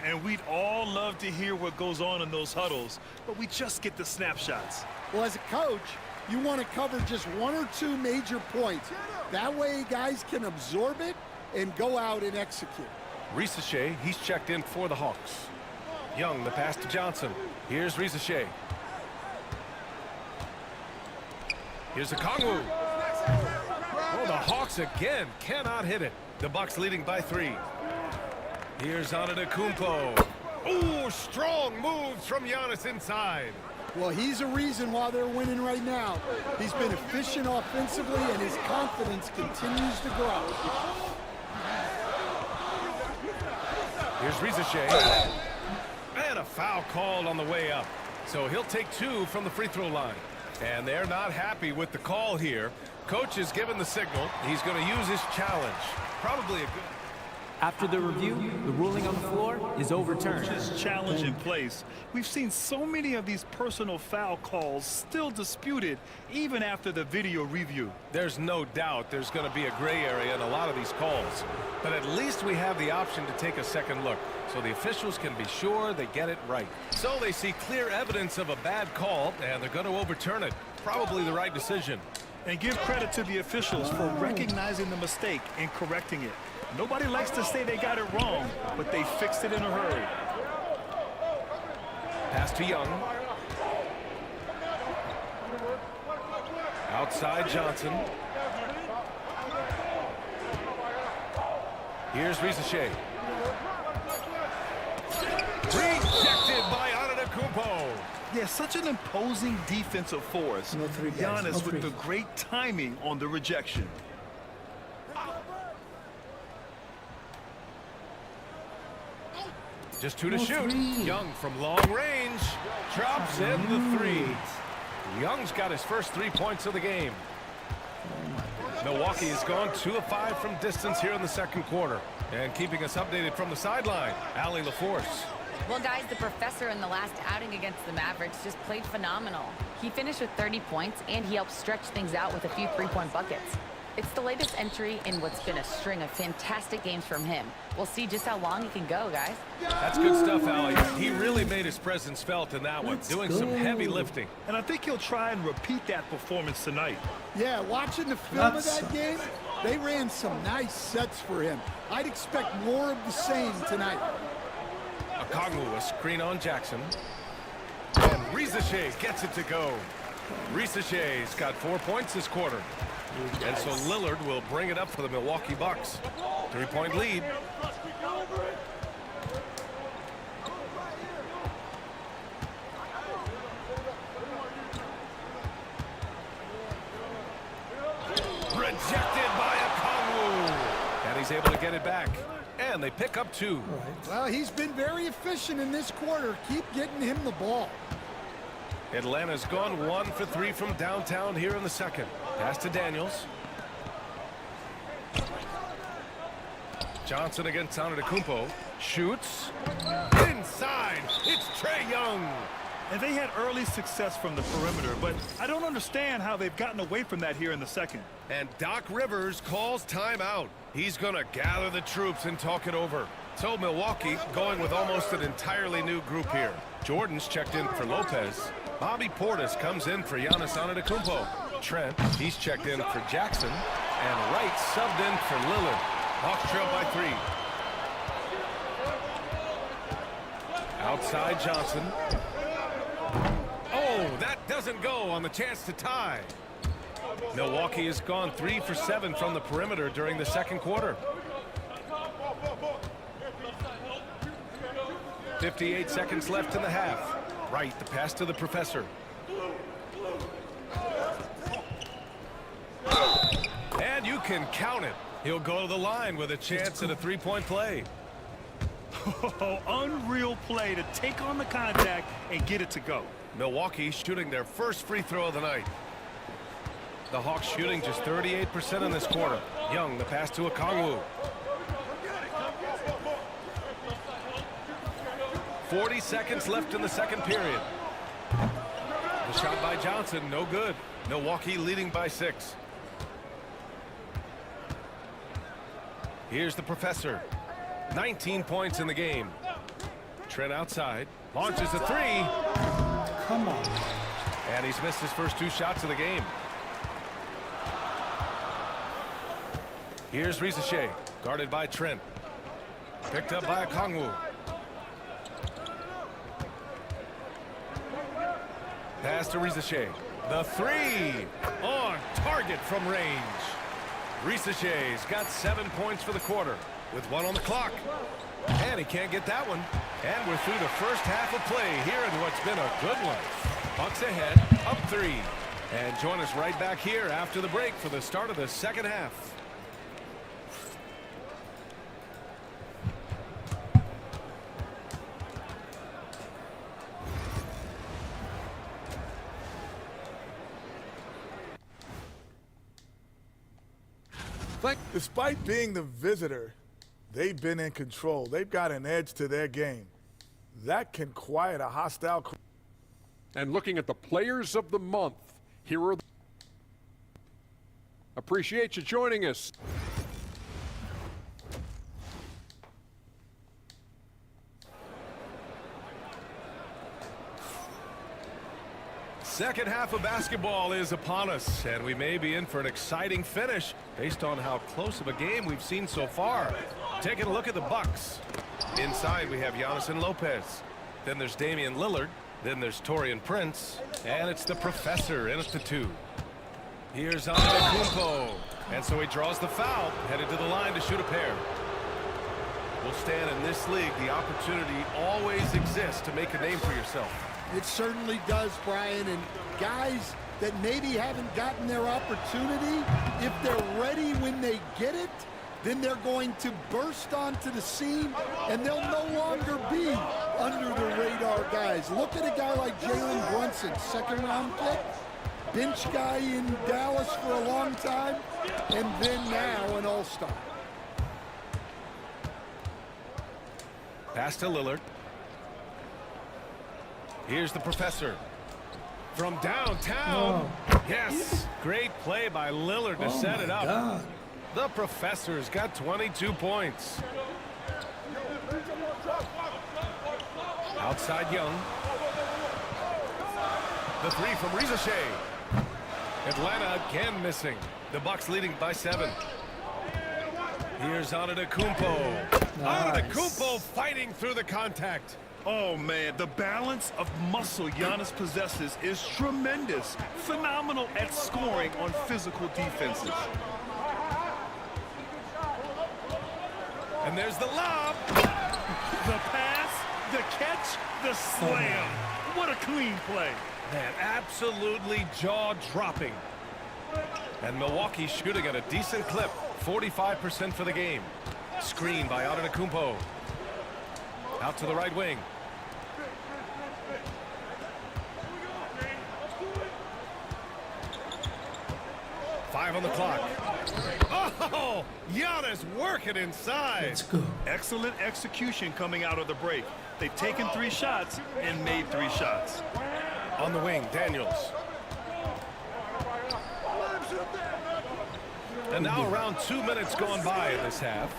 And we'd all love to hear what goes on in those huddles, but we just get the snapshots. Well, as a coach, you want to cover just one or two major points. That way guys can absorb it and go out and execute. Risache, he's checked in for the Hawks. Young, the pass to Johnson. Here's Risache. Here's Okongwu. Oh, the Hawks again cannot hit it. The Bucks leading by 3. Here's Antetokounmpo. Oh, strong moves from Giannis inside. Well, he's a reason why they're winning right now. He's been efficient offensively, and his confidence continues to grow. Here's Risache. And a foul called on the way up. So he'll take 2 from the free throw line. And they're not happy with the call here. Coach is given the signal. He's going to use his challenge. Probably a good... After the review, the ruling on the floor is overturned. His challenge in place. We've seen so many of these personal foul calls still disputed even after the video review. There's no doubt there's going to be a gray area in a lot of these calls. But at least we have the option to take a second look, so the officials can be sure they get it right. So they see clear evidence of a bad call, and they're going to overturn it. Probably the right decision. And give credit to the officials for recognizing the mistake and correcting it. Nobody likes to say they got it wrong, but they fixed it in a hurry. Pass to Young. Outside Johnson. Here's Risache. Rejected by Antetokounmpo. Yeah, such an imposing defensive force. No three, guys. Giannis No three. with the great timing on the rejection. Just 2 to shoot. Young from long range drops in the 3. Young's got his first 3 points of the game. Milwaukee has gone 2 of 5 from distance here in the second quarter. And keeping us updated from the sideline, Allie LaForce. Well, guys, the professor in the last outing against the Mavericks just played phenomenal. He finished with 30 points, and he helped stretch things out with a few 3-point buckets. It's the latest entry in what's been a string of fantastic games from him. We'll see just how long he can go, guys. That's good stuff, Allie. He really made his presence felt in that one, doing some heavy lifting. And I think he'll try and repeat that performance tonight. Yeah, watching the film of that game, they ran some nice sets for him. I'd expect more of the same tonight. Okongwu, a screen on Jackson. And Risache gets it to go. Risache's got 4 points this quarter. And so Lillard will bring it up for the Milwaukee Bucks. 3-point lead. Rejected by Okongwu. And he's able to get it back. And they pick up 2. Well, he's been very efficient in this quarter. Keep getting him the ball. Atlanta's gone 1 for 3 from downtown here in the second. Pass to Daniels. Johnson against Antetokounmpo. Shoots. Inside. It's Trae Young. And they had early success from the perimeter, but I don't understand how they've gotten away from that here in the second. And Doc Rivers calls timeout. He's going to gather the troops and talk it over. So Milwaukee going with almost an entirely new group here. Jordan's checked in for Lopez. Bobby Portis comes in for Giannis Antetokounmpo. Trent, he's checked in for Jackson. And Wright subbed in for Lillard. Hawks trail by 3. Outside Johnson. Oh, that doesn't go on the chance to tie. Milwaukee has gone 3 for 7 from the perimeter during the second quarter. 58 seconds left in the half. Right, the pass to the professor. And you can count it. He'll go to the line with a chance at a 3-point play. Oh, unreal play to take on the contact and get it to go. Milwaukee shooting their first free throw of the night. The Hawks shooting just 38% in this quarter. Young, the pass to Okongwu. 40 seconds left in the second period. The shot by Johnson, no good. Milwaukee leading by 6. Here's the professor. 19 points in the game. Trent outside. Launches a 3. Come on. And he's missed his first 2 shots of the game. Here's Risache, guarded by Trent. Picked up by Okongwu. Pass to Risache. The 3 on target from range. Risache's got 7 points for the quarter with 1 on the clock. And he can't get that one. And we're through the first half of play here in what's been a good one. Bucks ahead, up 3. And join us right back here after the break for the start of the second half. Despite being the visitor, they've been in control. They've got an edge to their game. That can quiet a hostile. And looking at the players of the month, here are appreciate you joining us. Second half of basketball is upon us, and we may be in for an exciting finish based on how close of a game we've seen so far. Taking a look at the Bucks. Inside we have Giannis and Lopez. Then there's Damian Lillard. Then there's Taurean Prince. And it's the professor in at the 2. Here's Antetokounmpo. And so he draws the foul, headed to the line to shoot a pair. Well, Stan, in this league, the opportunity always exists to make a name for yourself. It certainly does, Brian, and guys that maybe haven't gotten their opportunity, if they're ready when they get it, then they're going to burst onto the scene, and they'll no longer be under the radar guys. Look at a guy like Jalen Brunson, second-round pick, bench guy in Dallas for a long time, and then now an all-star. Pass to Lillard. Here's the professor. From downtown. Oh. Yes. Great play by Lillard to set it up. God. The professor's got 22 points. Outside Young. The 3 from Risache. Atlanta again missing. The Bucks leading by 7. Here's Antetokounmpo. Nice. Antetokounmpo fighting through the contact. Oh, man, the balance of muscle Giannis possesses is tremendous. Phenomenal at scoring on physical defenses. And there's the lob. The pass, the catch, the slam. What a clean play. Man, absolutely jaw-dropping. And Milwaukee shooting at a decent clip. 45% for the game. Screen by Antetokounmpo. Out to the right wing. Five on the clock. Oh, Giannis working inside. Let's go. Excellent execution coming out of the break. They've taken 3 shots and made 3 shots. On the wing, Daniels. And now around 2 minutes gone by in this half.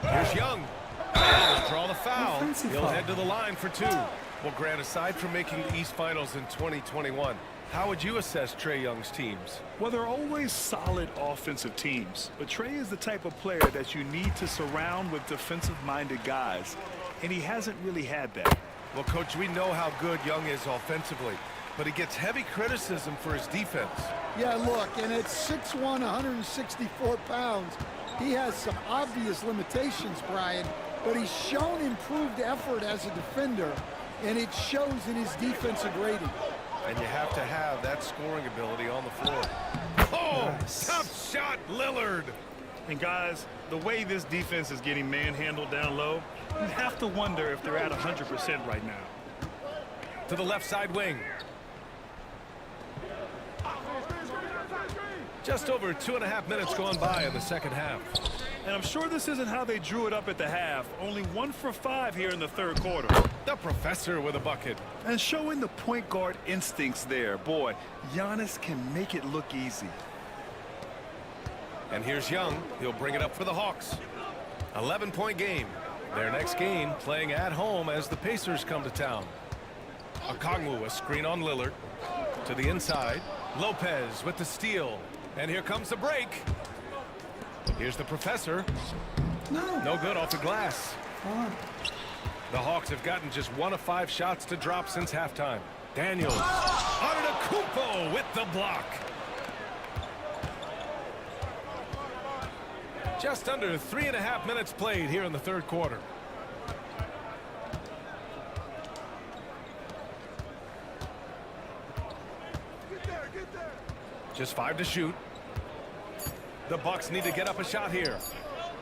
Here's Young. He'll draw the foul. He'll head to the line for 2. Well, Grant, aside from making the East Finals in 2021, how would you assess Trae Young's teams? Well, they're always solid offensive teams, but Trae is the type of player that you need to surround with defensive-minded guys, and he hasn't really had that. Well, Coach, we know how good Young is offensively, but he gets heavy criticism for his defense. Yeah, look, and at 6'1", 164 pounds, he has some obvious limitations, Brian, but he's shown improved effort as a defender, and it shows in his defensive rating. And you have to have that scoring ability on the floor. Oh, nice. Tough shot, Lillard. And guys, the way this defense is getting manhandled down low, you have to wonder if they're at 100% right now. To the left side wing. Just over 2.5 minutes gone by in the second half. And I'm sure this isn't how they drew it up at the half. Only 1 for 5 here in the third quarter. The professor with a bucket. And showing the point guard instincts there. Boy, Giannis can make it look easy. And here's Young. He'll bring it up for the Hawks. 11-point game. Their next game playing at home as the Pacers come to town. Okongwu, a screen on Lillard. To the inside. Lopez with the steal. And here comes the break. Here's the professor. No good off the glass. The Hawks have gotten just 1 of 5 shots to drop since halftime. Daniels. Antetokounmpo with the block. Just under 3.5 minutes played here in the third quarter. Just 5 to shoot. The Bucks need to get up a shot here.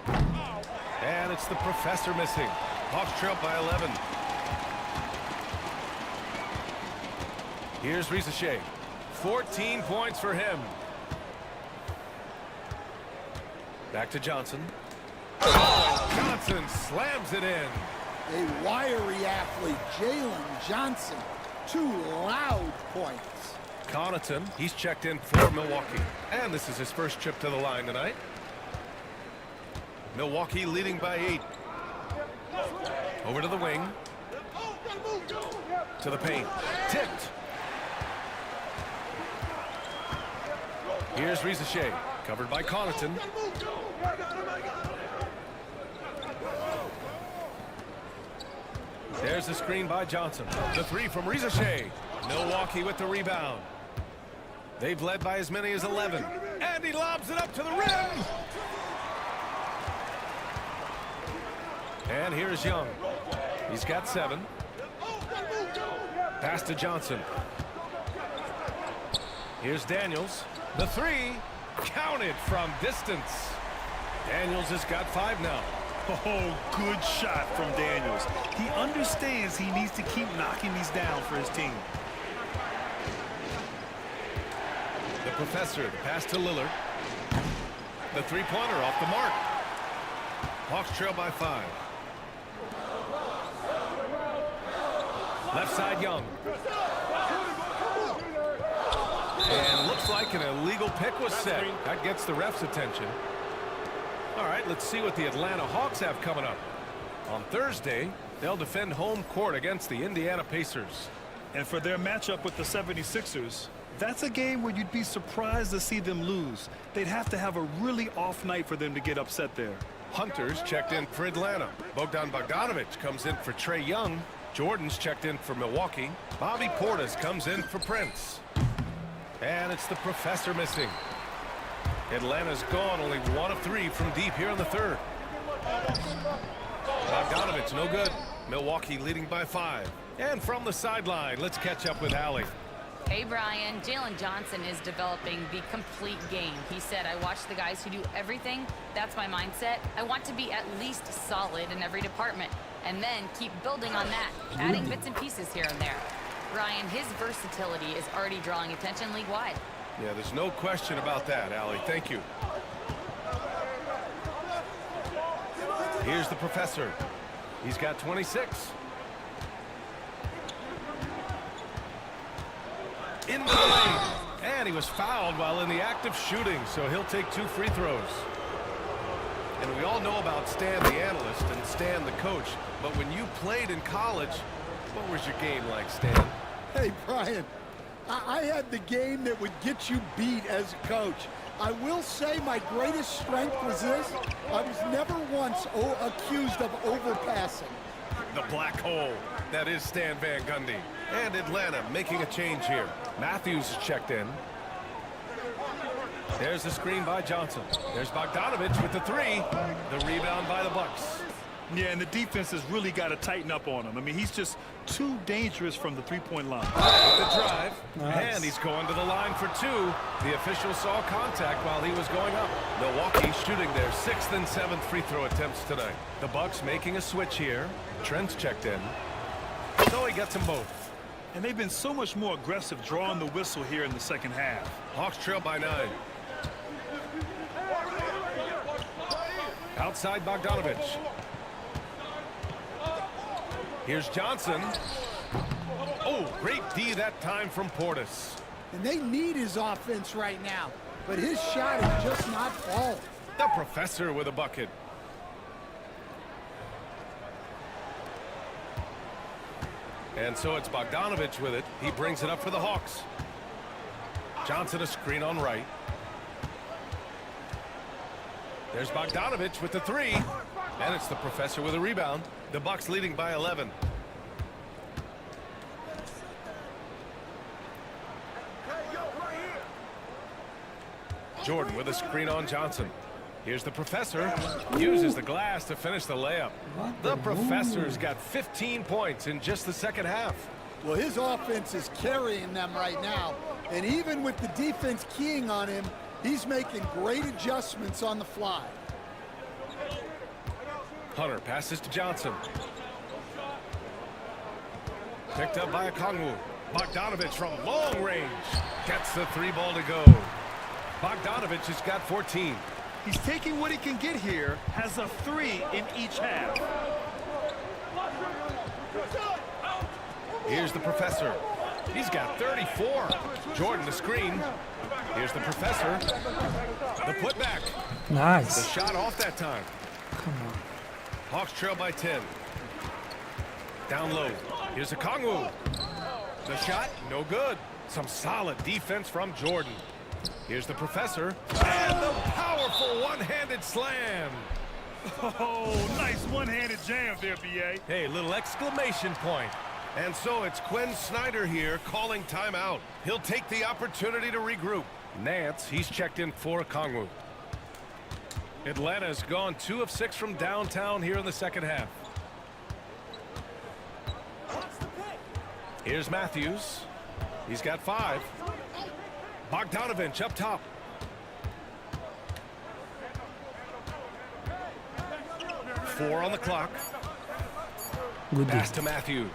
And it's the professor missing. Hawks trail by 11. Here's Rizachet. 14 points for him. Back to Johnson. Oh, Johnson slams it in. A wiry athlete, Jalen Johnson. 2 loud points. Connaughton, he's checked in for Milwaukee. And this is his first trip to the line tonight. Milwaukee leading by 8. Over to the wing. To the paint. Tipped. Here's Rizachet. Covered by Connaughton. There's the screen by Johnson. The 3 from Rizachet. Milwaukee with the rebound. They've led by as many as 11. And he lobs it up to the rim. And here's Young. He's got 7. Pass to Johnson. Here's Daniels. The 3. Counted from distance. Daniels has got 5 now. Oh, good shot from Daniels. He understands he needs to keep knocking these down for his team. The professor, the pass to Lillard. The 3-pointer off the mark. Hawks trail by 5. Left side Young. And looks like an illegal pick was set. That gets the ref's attention. All right, let's see what the Atlanta Hawks have coming up. On Thursday, they'll defend home court against the Indiana Pacers. And for their matchup with the 76ers, that's a game where you'd be surprised to see them lose. They'd have to have a really off night for them to get upset there. Hunter's checked in for Atlanta. Bogdan Bogdanovic comes in for Trae Young. Jordan's checked in for Milwaukee. Bobby Portis comes in for Prince. And it's the professor missing. Atlanta's gone only 1 of 3 from deep here in the third. Bogdanovic no good. Milwaukee leading by 5. And from the sideline, let's catch up with Allie. Hey, Brian. Jalen Johnson is developing the complete game. He said, I watch the guys who do everything. That's my mindset. I want to be at least solid in every department and then keep building on that, adding bits and pieces here and there. Brian, his versatility is already drawing attention league-wide. Yeah, there's no question about that, Allie. Thank you. Here's the professor. He's got 26. In the lane. And he was fouled while in the act of shooting, so he'll take 2 free throws. And we all know about Stan the analyst and Stan the coach, but when you played in college, what was your game like, Stan? Hey, Brian, I had the game that would get you beat as a coach. I will say my greatest strength was this. I was never once accused of overpassing. The black hole. That is Stan Van Gundy. And Atlanta making a change here. Matthews checked in. There's the screen by Johnson. There's Bogdanovic with the 3. The rebound by the Bucks. Yeah, and the defense has really got to tighten up on him. I mean, he's just too dangerous from the three-point line. With the drive, Nice. and he's going to the line for two. The official saw contact while he was going up. Milwaukee shooting their 6th and 7th free throw attempts tonight. The Bucks making a switch here. Trent's checked in. So he gets them both. And they've been so much more aggressive drawing the whistle here in the second half. Hawks trail by 9. Outside Bogdanovich. Here's Johnson. Oh, great D that time from Portis. And they need his offense right now, but his shot is just not falling. The professor with a bucket. And so it's Bogdanovich with it. He brings it up for the Hawks. Johnson a screen on right. There's Bogdanovich with the 3. And it's the professor with a rebound. The Bucks leading by 11. Jordan with a screen on Johnson. Here's the professor. Uses the glass to finish the layup. The professor's got 15 points in just the second half. Well, his offense is carrying them right now. And even with the defense keying on him, he's making great adjustments on the fly. Hunter passes to Johnson. Picked up by Okongwu. Bogdanovich from long range. Gets the 3 ball to go. Bogdanovich has got 14. He's taking what he can get here, has a 3 in each half. Here's the professor. He's got 34. Jordan the screen. Here's the professor. The putback. Nice. The shot off that time. Come on. Hawks trail by 10. Down low. Here's Okongwu. The shot, no good. Some solid defense from Jordan. Here's the professor. And the powerful one-handed slam. Oh, nice one-handed jam there, B.A. Hey, little exclamation point. And so it's Quinn Snyder here calling timeout. He'll take the opportunity to regroup. Nance, he's checked in for Okongwu. Atlanta's gone 2 of 6 from downtown here in the second half. Here's Matthews. He's got 5. Bogdanovich up top. Four on the clock. Good Pass D. to Matthews.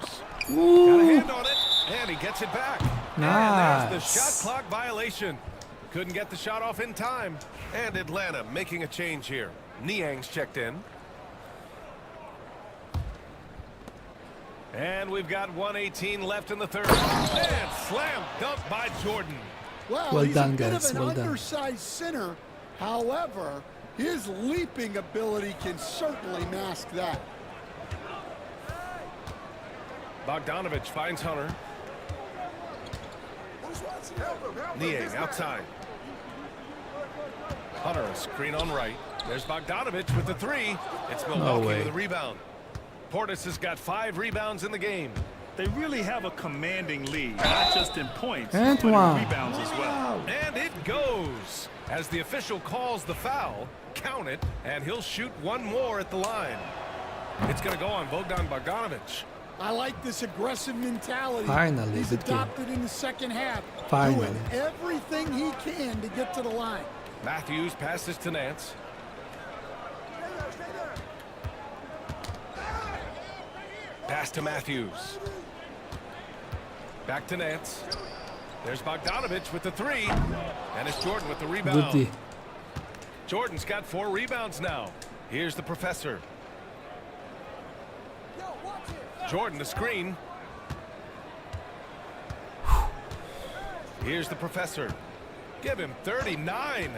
Ooh. Got a hand on it, and he gets it back. Nice. And there's the shot clock violation. Couldn't get the shot off in time. And Atlanta making a change here. Niang's checked in. And we've got 1:18 left in the third. And slam dunk by Jordan. Well, Well he's done, a bit guys. of an Well done. undersized center. However, his leaping ability can certainly mask that. Bogdanovich finds Hunter. Niang outside. Hunter a screen on right. There's Bogdanovich with the 3. It's Milwaukee way. with a rebound. Portis has got 5 rebounds in the game. They really have a commanding lead, not just in points, And but in one. rebounds as well. And it goes. As the official calls the foul, count it, and he'll shoot one more at the line. It's going to go on Bogdan Bogdanovich. I like this aggressive mentality. Finally, he's good game. adopted in the second half. Finally. Doing everything he can to get to the line. Matthews passes to Nance. Pass to Matthews. Back to Nance. There's Bogdanovich with the 3. And it's Jordan with the rebound. Good D. Jordan's got 4 rebounds now. Here's the professor. Jordan the screen. Here's the professor. Give him 39.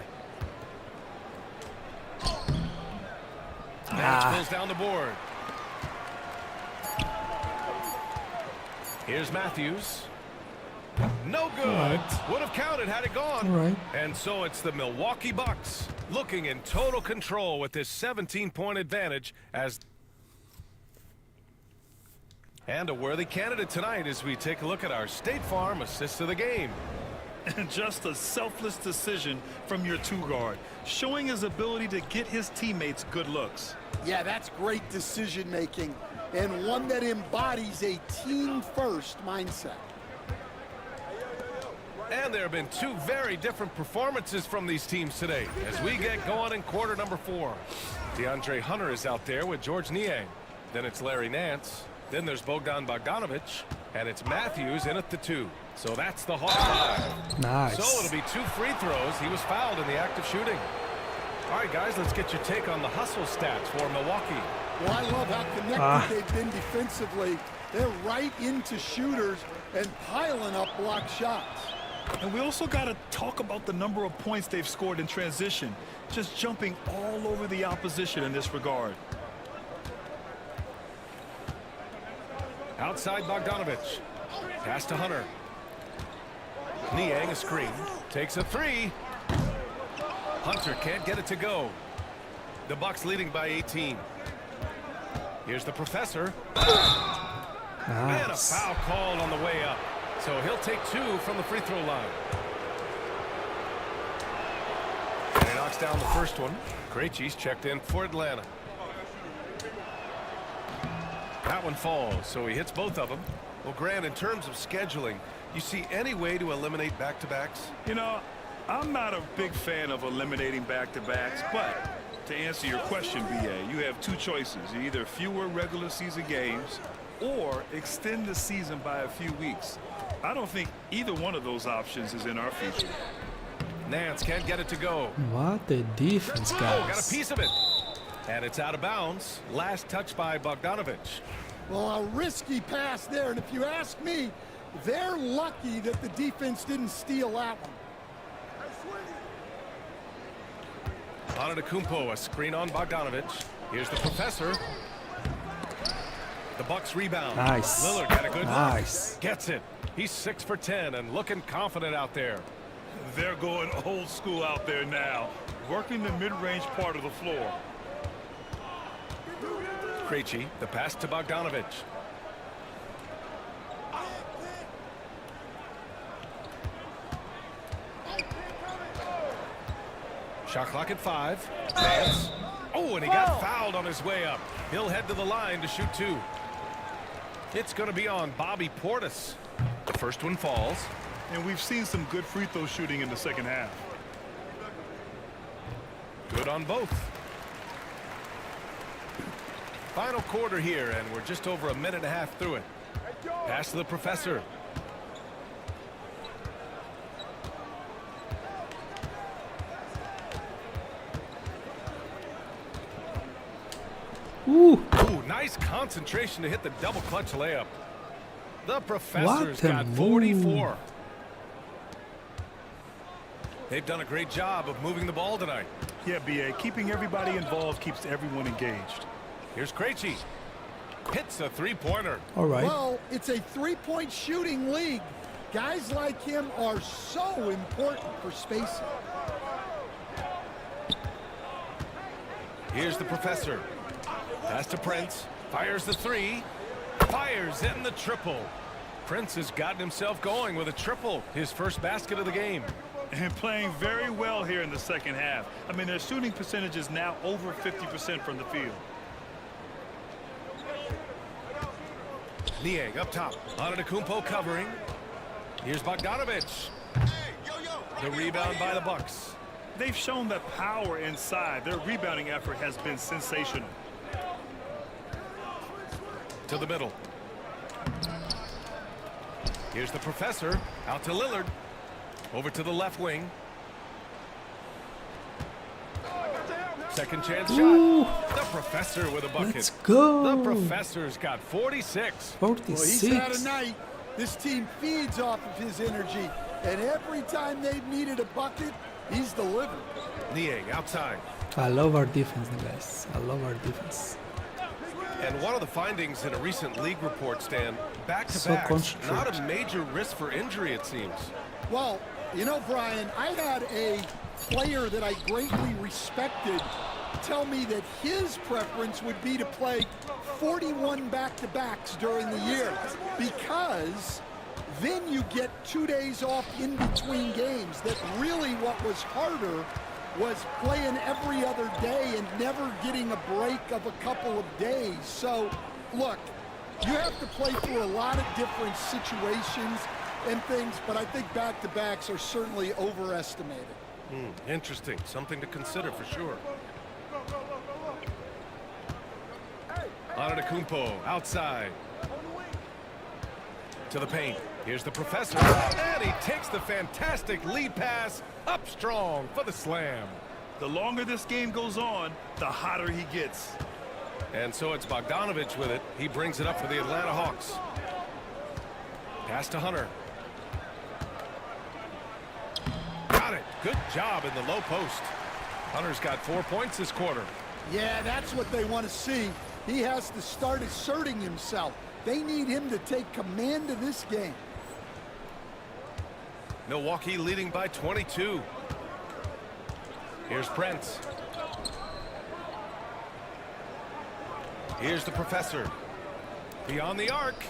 Nance pulls down the board. Here's Matthews. No good. Right. Would have counted had it gone. All right. And so it's the Milwaukee Bucks looking in total control with this 17-point advantage as and a worthy candidate tonight as we take a look at our State Farm assist of the game. And just a selfless decision from your 2 guard, showing his ability to get his teammates good looks. Yeah, that's great decision-making, and one that embodies a team-first mindset. And there have been two very different performances from these teams today as we get going in quarter number 4. DeAndre Hunter is out there with George Niang. Then it's Larry Nance. Then there's Bogdan Bogdanovic. And it's Matthews in at the 2. So that's the Hawks 5. Nice. So it'll be 2 free throws. He was fouled in the act of shooting. All right, guys, let's get your take on the hustle stats for Milwaukee. Well, I love how connected they've been defensively. They're right into shooters and piling up block shots. And we also got to talk about the number of points they've scored in transition, just jumping all over the opposition in this regard. Outside Bogdanovic. Pass to Hunter. Niang a screen. Takes a 3. Hunter can't get it to go. The Bucks leading by 18. Here's the professor. And a foul called on the way up. So he'll take 2 from the free throw line. And he knocks down the first one. Krejci's checked in for Atlanta. That one falls, so he hits both of them. Well, Grant, in terms of scheduling, you see any way to eliminate back-to-backs? You know, I'm not a big fan of eliminating back-to-backs, but to answer your question, BA, you have 2 choices. Either fewer regular season games or extend the season by a few weeks. I don't think either one of those options is in our future. Nance can't get it to go. What a defense, guys. Oh, got a piece of it. And it's out of bounds. Last touch by Bogdanovic. Well, a risky pass there, and if you ask me, they're lucky that the defense didn't steal that one. Antetokounmpo, a screen on Bogdanovic. Here's the professor. The Bucks rebound. Nice. Lillard got a good Nice. look. Gets it. He's 6 for 10 and looking confident out there. They're going old school out there now, working the mid-range part of the floor. Krejci, the pass to Bogdanovic. Shot clock at 5. Nance. Oh, and he got fouled on his way up. He'll head to the line to shoot 2. It's going to be on Bobby Portis. The first one falls. And we've seen some good free throw shooting in the second half. Good on both. Final quarter here, and we're just over a minute and a half through it. Pass to the professor. Ooh. Ooh, nice concentration to hit the double clutch layup. The professor's got 44. They've done a great job of moving the ball tonight. Yeah, BA, keeping everybody involved keeps everyone engaged. Here's Krejci. Hits a 3-pointer. All right. Well, it's a 3-point shooting league. Guys like him are so important for spacing. Here's the professor. Pass to Prince. Fires the 3. Fires in the triple. Prince has gotten himself going with a triple. His first basket of the game. And playing very well here in the second half. I mean, their shooting percentage is now over 50% from the field. Niang up top. Antetokounmpo covering. Here's Bogdanovic. The rebound by the Bucks. They've shown that power inside. Their rebounding effort has been sensational. To the middle. Here's the professor. Out to Lillard. Over to the left wing. Second chance Ooh. shot. The professor with a bucket. Let's go. The professor's got 46. 46. Well, he's had a night. This team feeds off of his energy. And every time they've needed a bucket, he's delivered. Niang outside. I love our defense, guys. I love our defense. And one of the findings in a recent league report, Stan, So back-to-backs, concentrated. not a major risk for injury, it seems. Well, you know, Brian, I had a player that I greatly respected tell me that his preference would be to play 41 back-to-backs during the year because then you get 2 days off in between games. That really what was harder was playing every other day and never getting a break of a couple of days. So, look, you have to play through a lot of different situations and things, but I think back-to-backs are certainly overestimated. Interesting. Something to consider for sure. Antetokounmpo outside. To the paint. Here's the professor. And he takes the fantastic lead pass up strong for the slam. The longer this game goes on, the hotter he gets. And so it's Bogdanovich with it. He brings it up for the Atlanta Hawks. Pass to Hunter. Got it. Good job in the low post. Hunter's got 4 points this quarter. Yeah, that's what they want to see. He has to start asserting himself. They need him to take command of this game. Milwaukee leading by 22. Here's Prince. Here's the professor. Beyond the arc.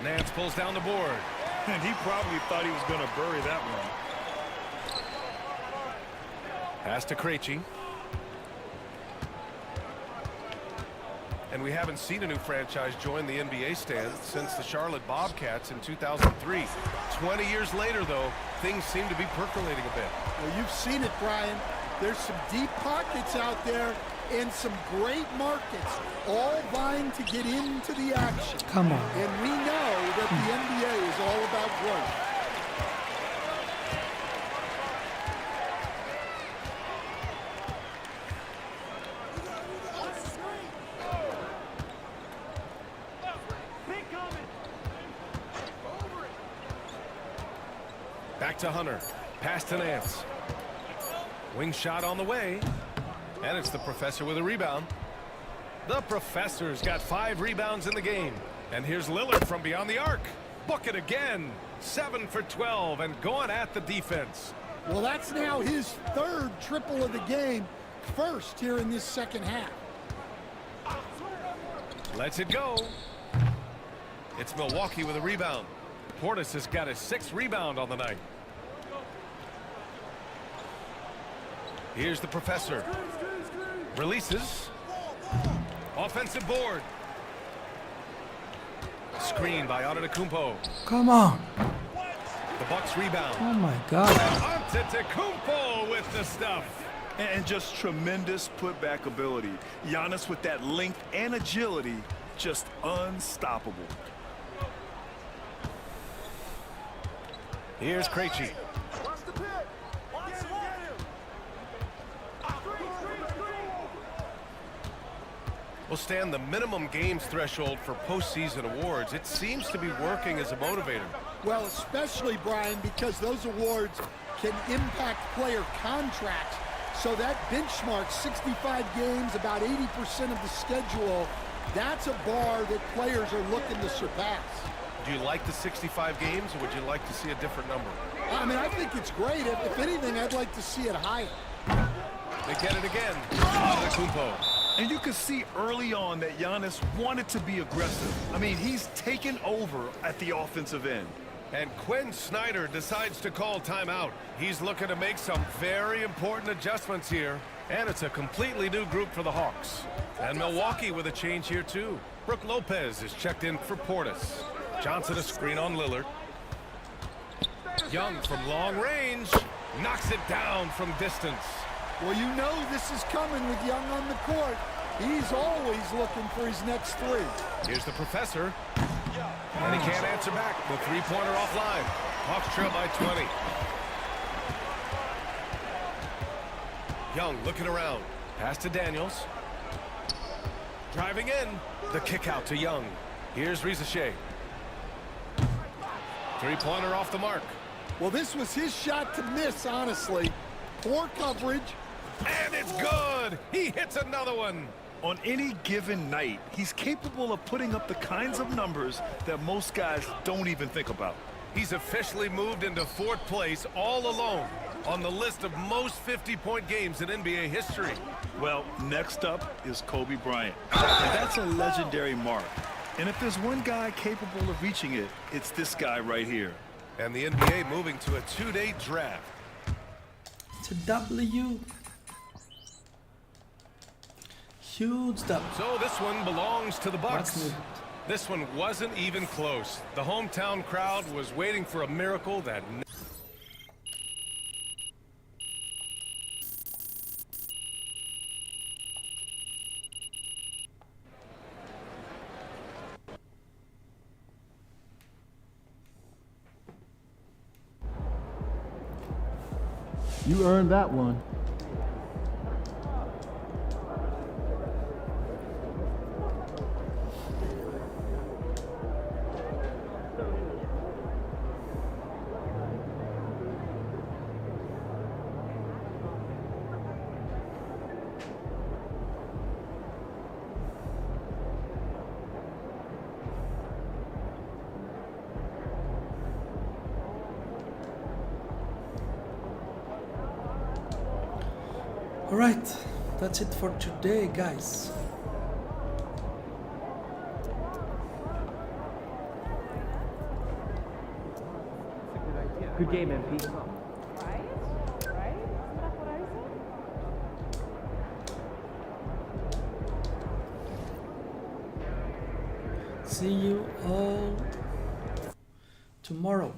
Nance pulls down the board. And he probably thought he was going to bury that one. Pass to Krejci. And we haven't seen a new franchise join the NBA stands since the Charlotte Bobcats in 2003. 20 years later, though, things seem to be percolating a bit. Well, you've seen it, Brian. There's some deep pockets out there and some great markets, all vying to get into the action. Come on. And we know that the NBA is all about growth. Back to Hunter. Pass to Nance. Wing shot on the way. And it's the professor with a rebound. The professor's got 5 rebounds in the game. And here's Lillard from beyond the arc. Bucket again. 7 for 12 and going at the defense. Well, that's now his 3rd triple of the game. First here in this second half. Lets it go. It's Milwaukee with a rebound. Portis has got his 6th rebound on the night. Here's the professor. Releases. Offensive board. Screen by Antetokounmpo. Come on. The Bucks rebound. Oh my God. Antetokounmpo with the stuff. And just tremendous putback ability. Giannis with that length and agility, just unstoppable. Here's Krejci. Will stand the minimum games threshold for postseason awards. It seems to be working as a motivator. Well, especially, Brian, because those awards can impact player contracts. So that benchmark, 65 games, about 80% of the schedule, that's a bar that players are looking to surpass. Do you like the 65 games, or would you like to see a different number? I mean, I think it's great. If anything, I'd like to see it higher. They get it again. Antetokounmpo. And you could see early on that Giannis wanted to be aggressive. I mean, he's taken over at the offensive end. And Quinn Snyder decides to call timeout. He's looking to make some very important adjustments here. And it's a completely new group for the Hawks. And Milwaukee with a change here, too. Brook Lopez is checked in for Portis. Johnson a screen on Lillard. Young from long range. Knocks it down from distance. Well, you know this is coming with Young on the court. He's always looking for his next 3. Here's the professor. And he can't answer back. The three-pointer offline. Hawks trail by 20. Young looking around. Pass to Daniels. Driving in. The kick out to Young. Here's Rizachet. Three-pointer off the mark. Well, this was his shot to miss, honestly. Poor coverage. And it's good. He hits another one. On any given night, he's capable of putting up the kinds of numbers that most guys don't even think about. He's officially moved into 4th place all alone on the list of most 50-point games in NBA history. Well, next up is Kobe Bryant. And that's a legendary mark. And if there's one guy capable of reaching it, it's this guy right here. And the NBA moving to a 2-day draft. It's a W. Huge W. So this one belongs to the What's Bucks. needed? This one wasn't even close. The hometown crowd was waiting for a miracle that... You earned that one. Alright, that's it for today, guys. Good game, MP. See you all tomorrow.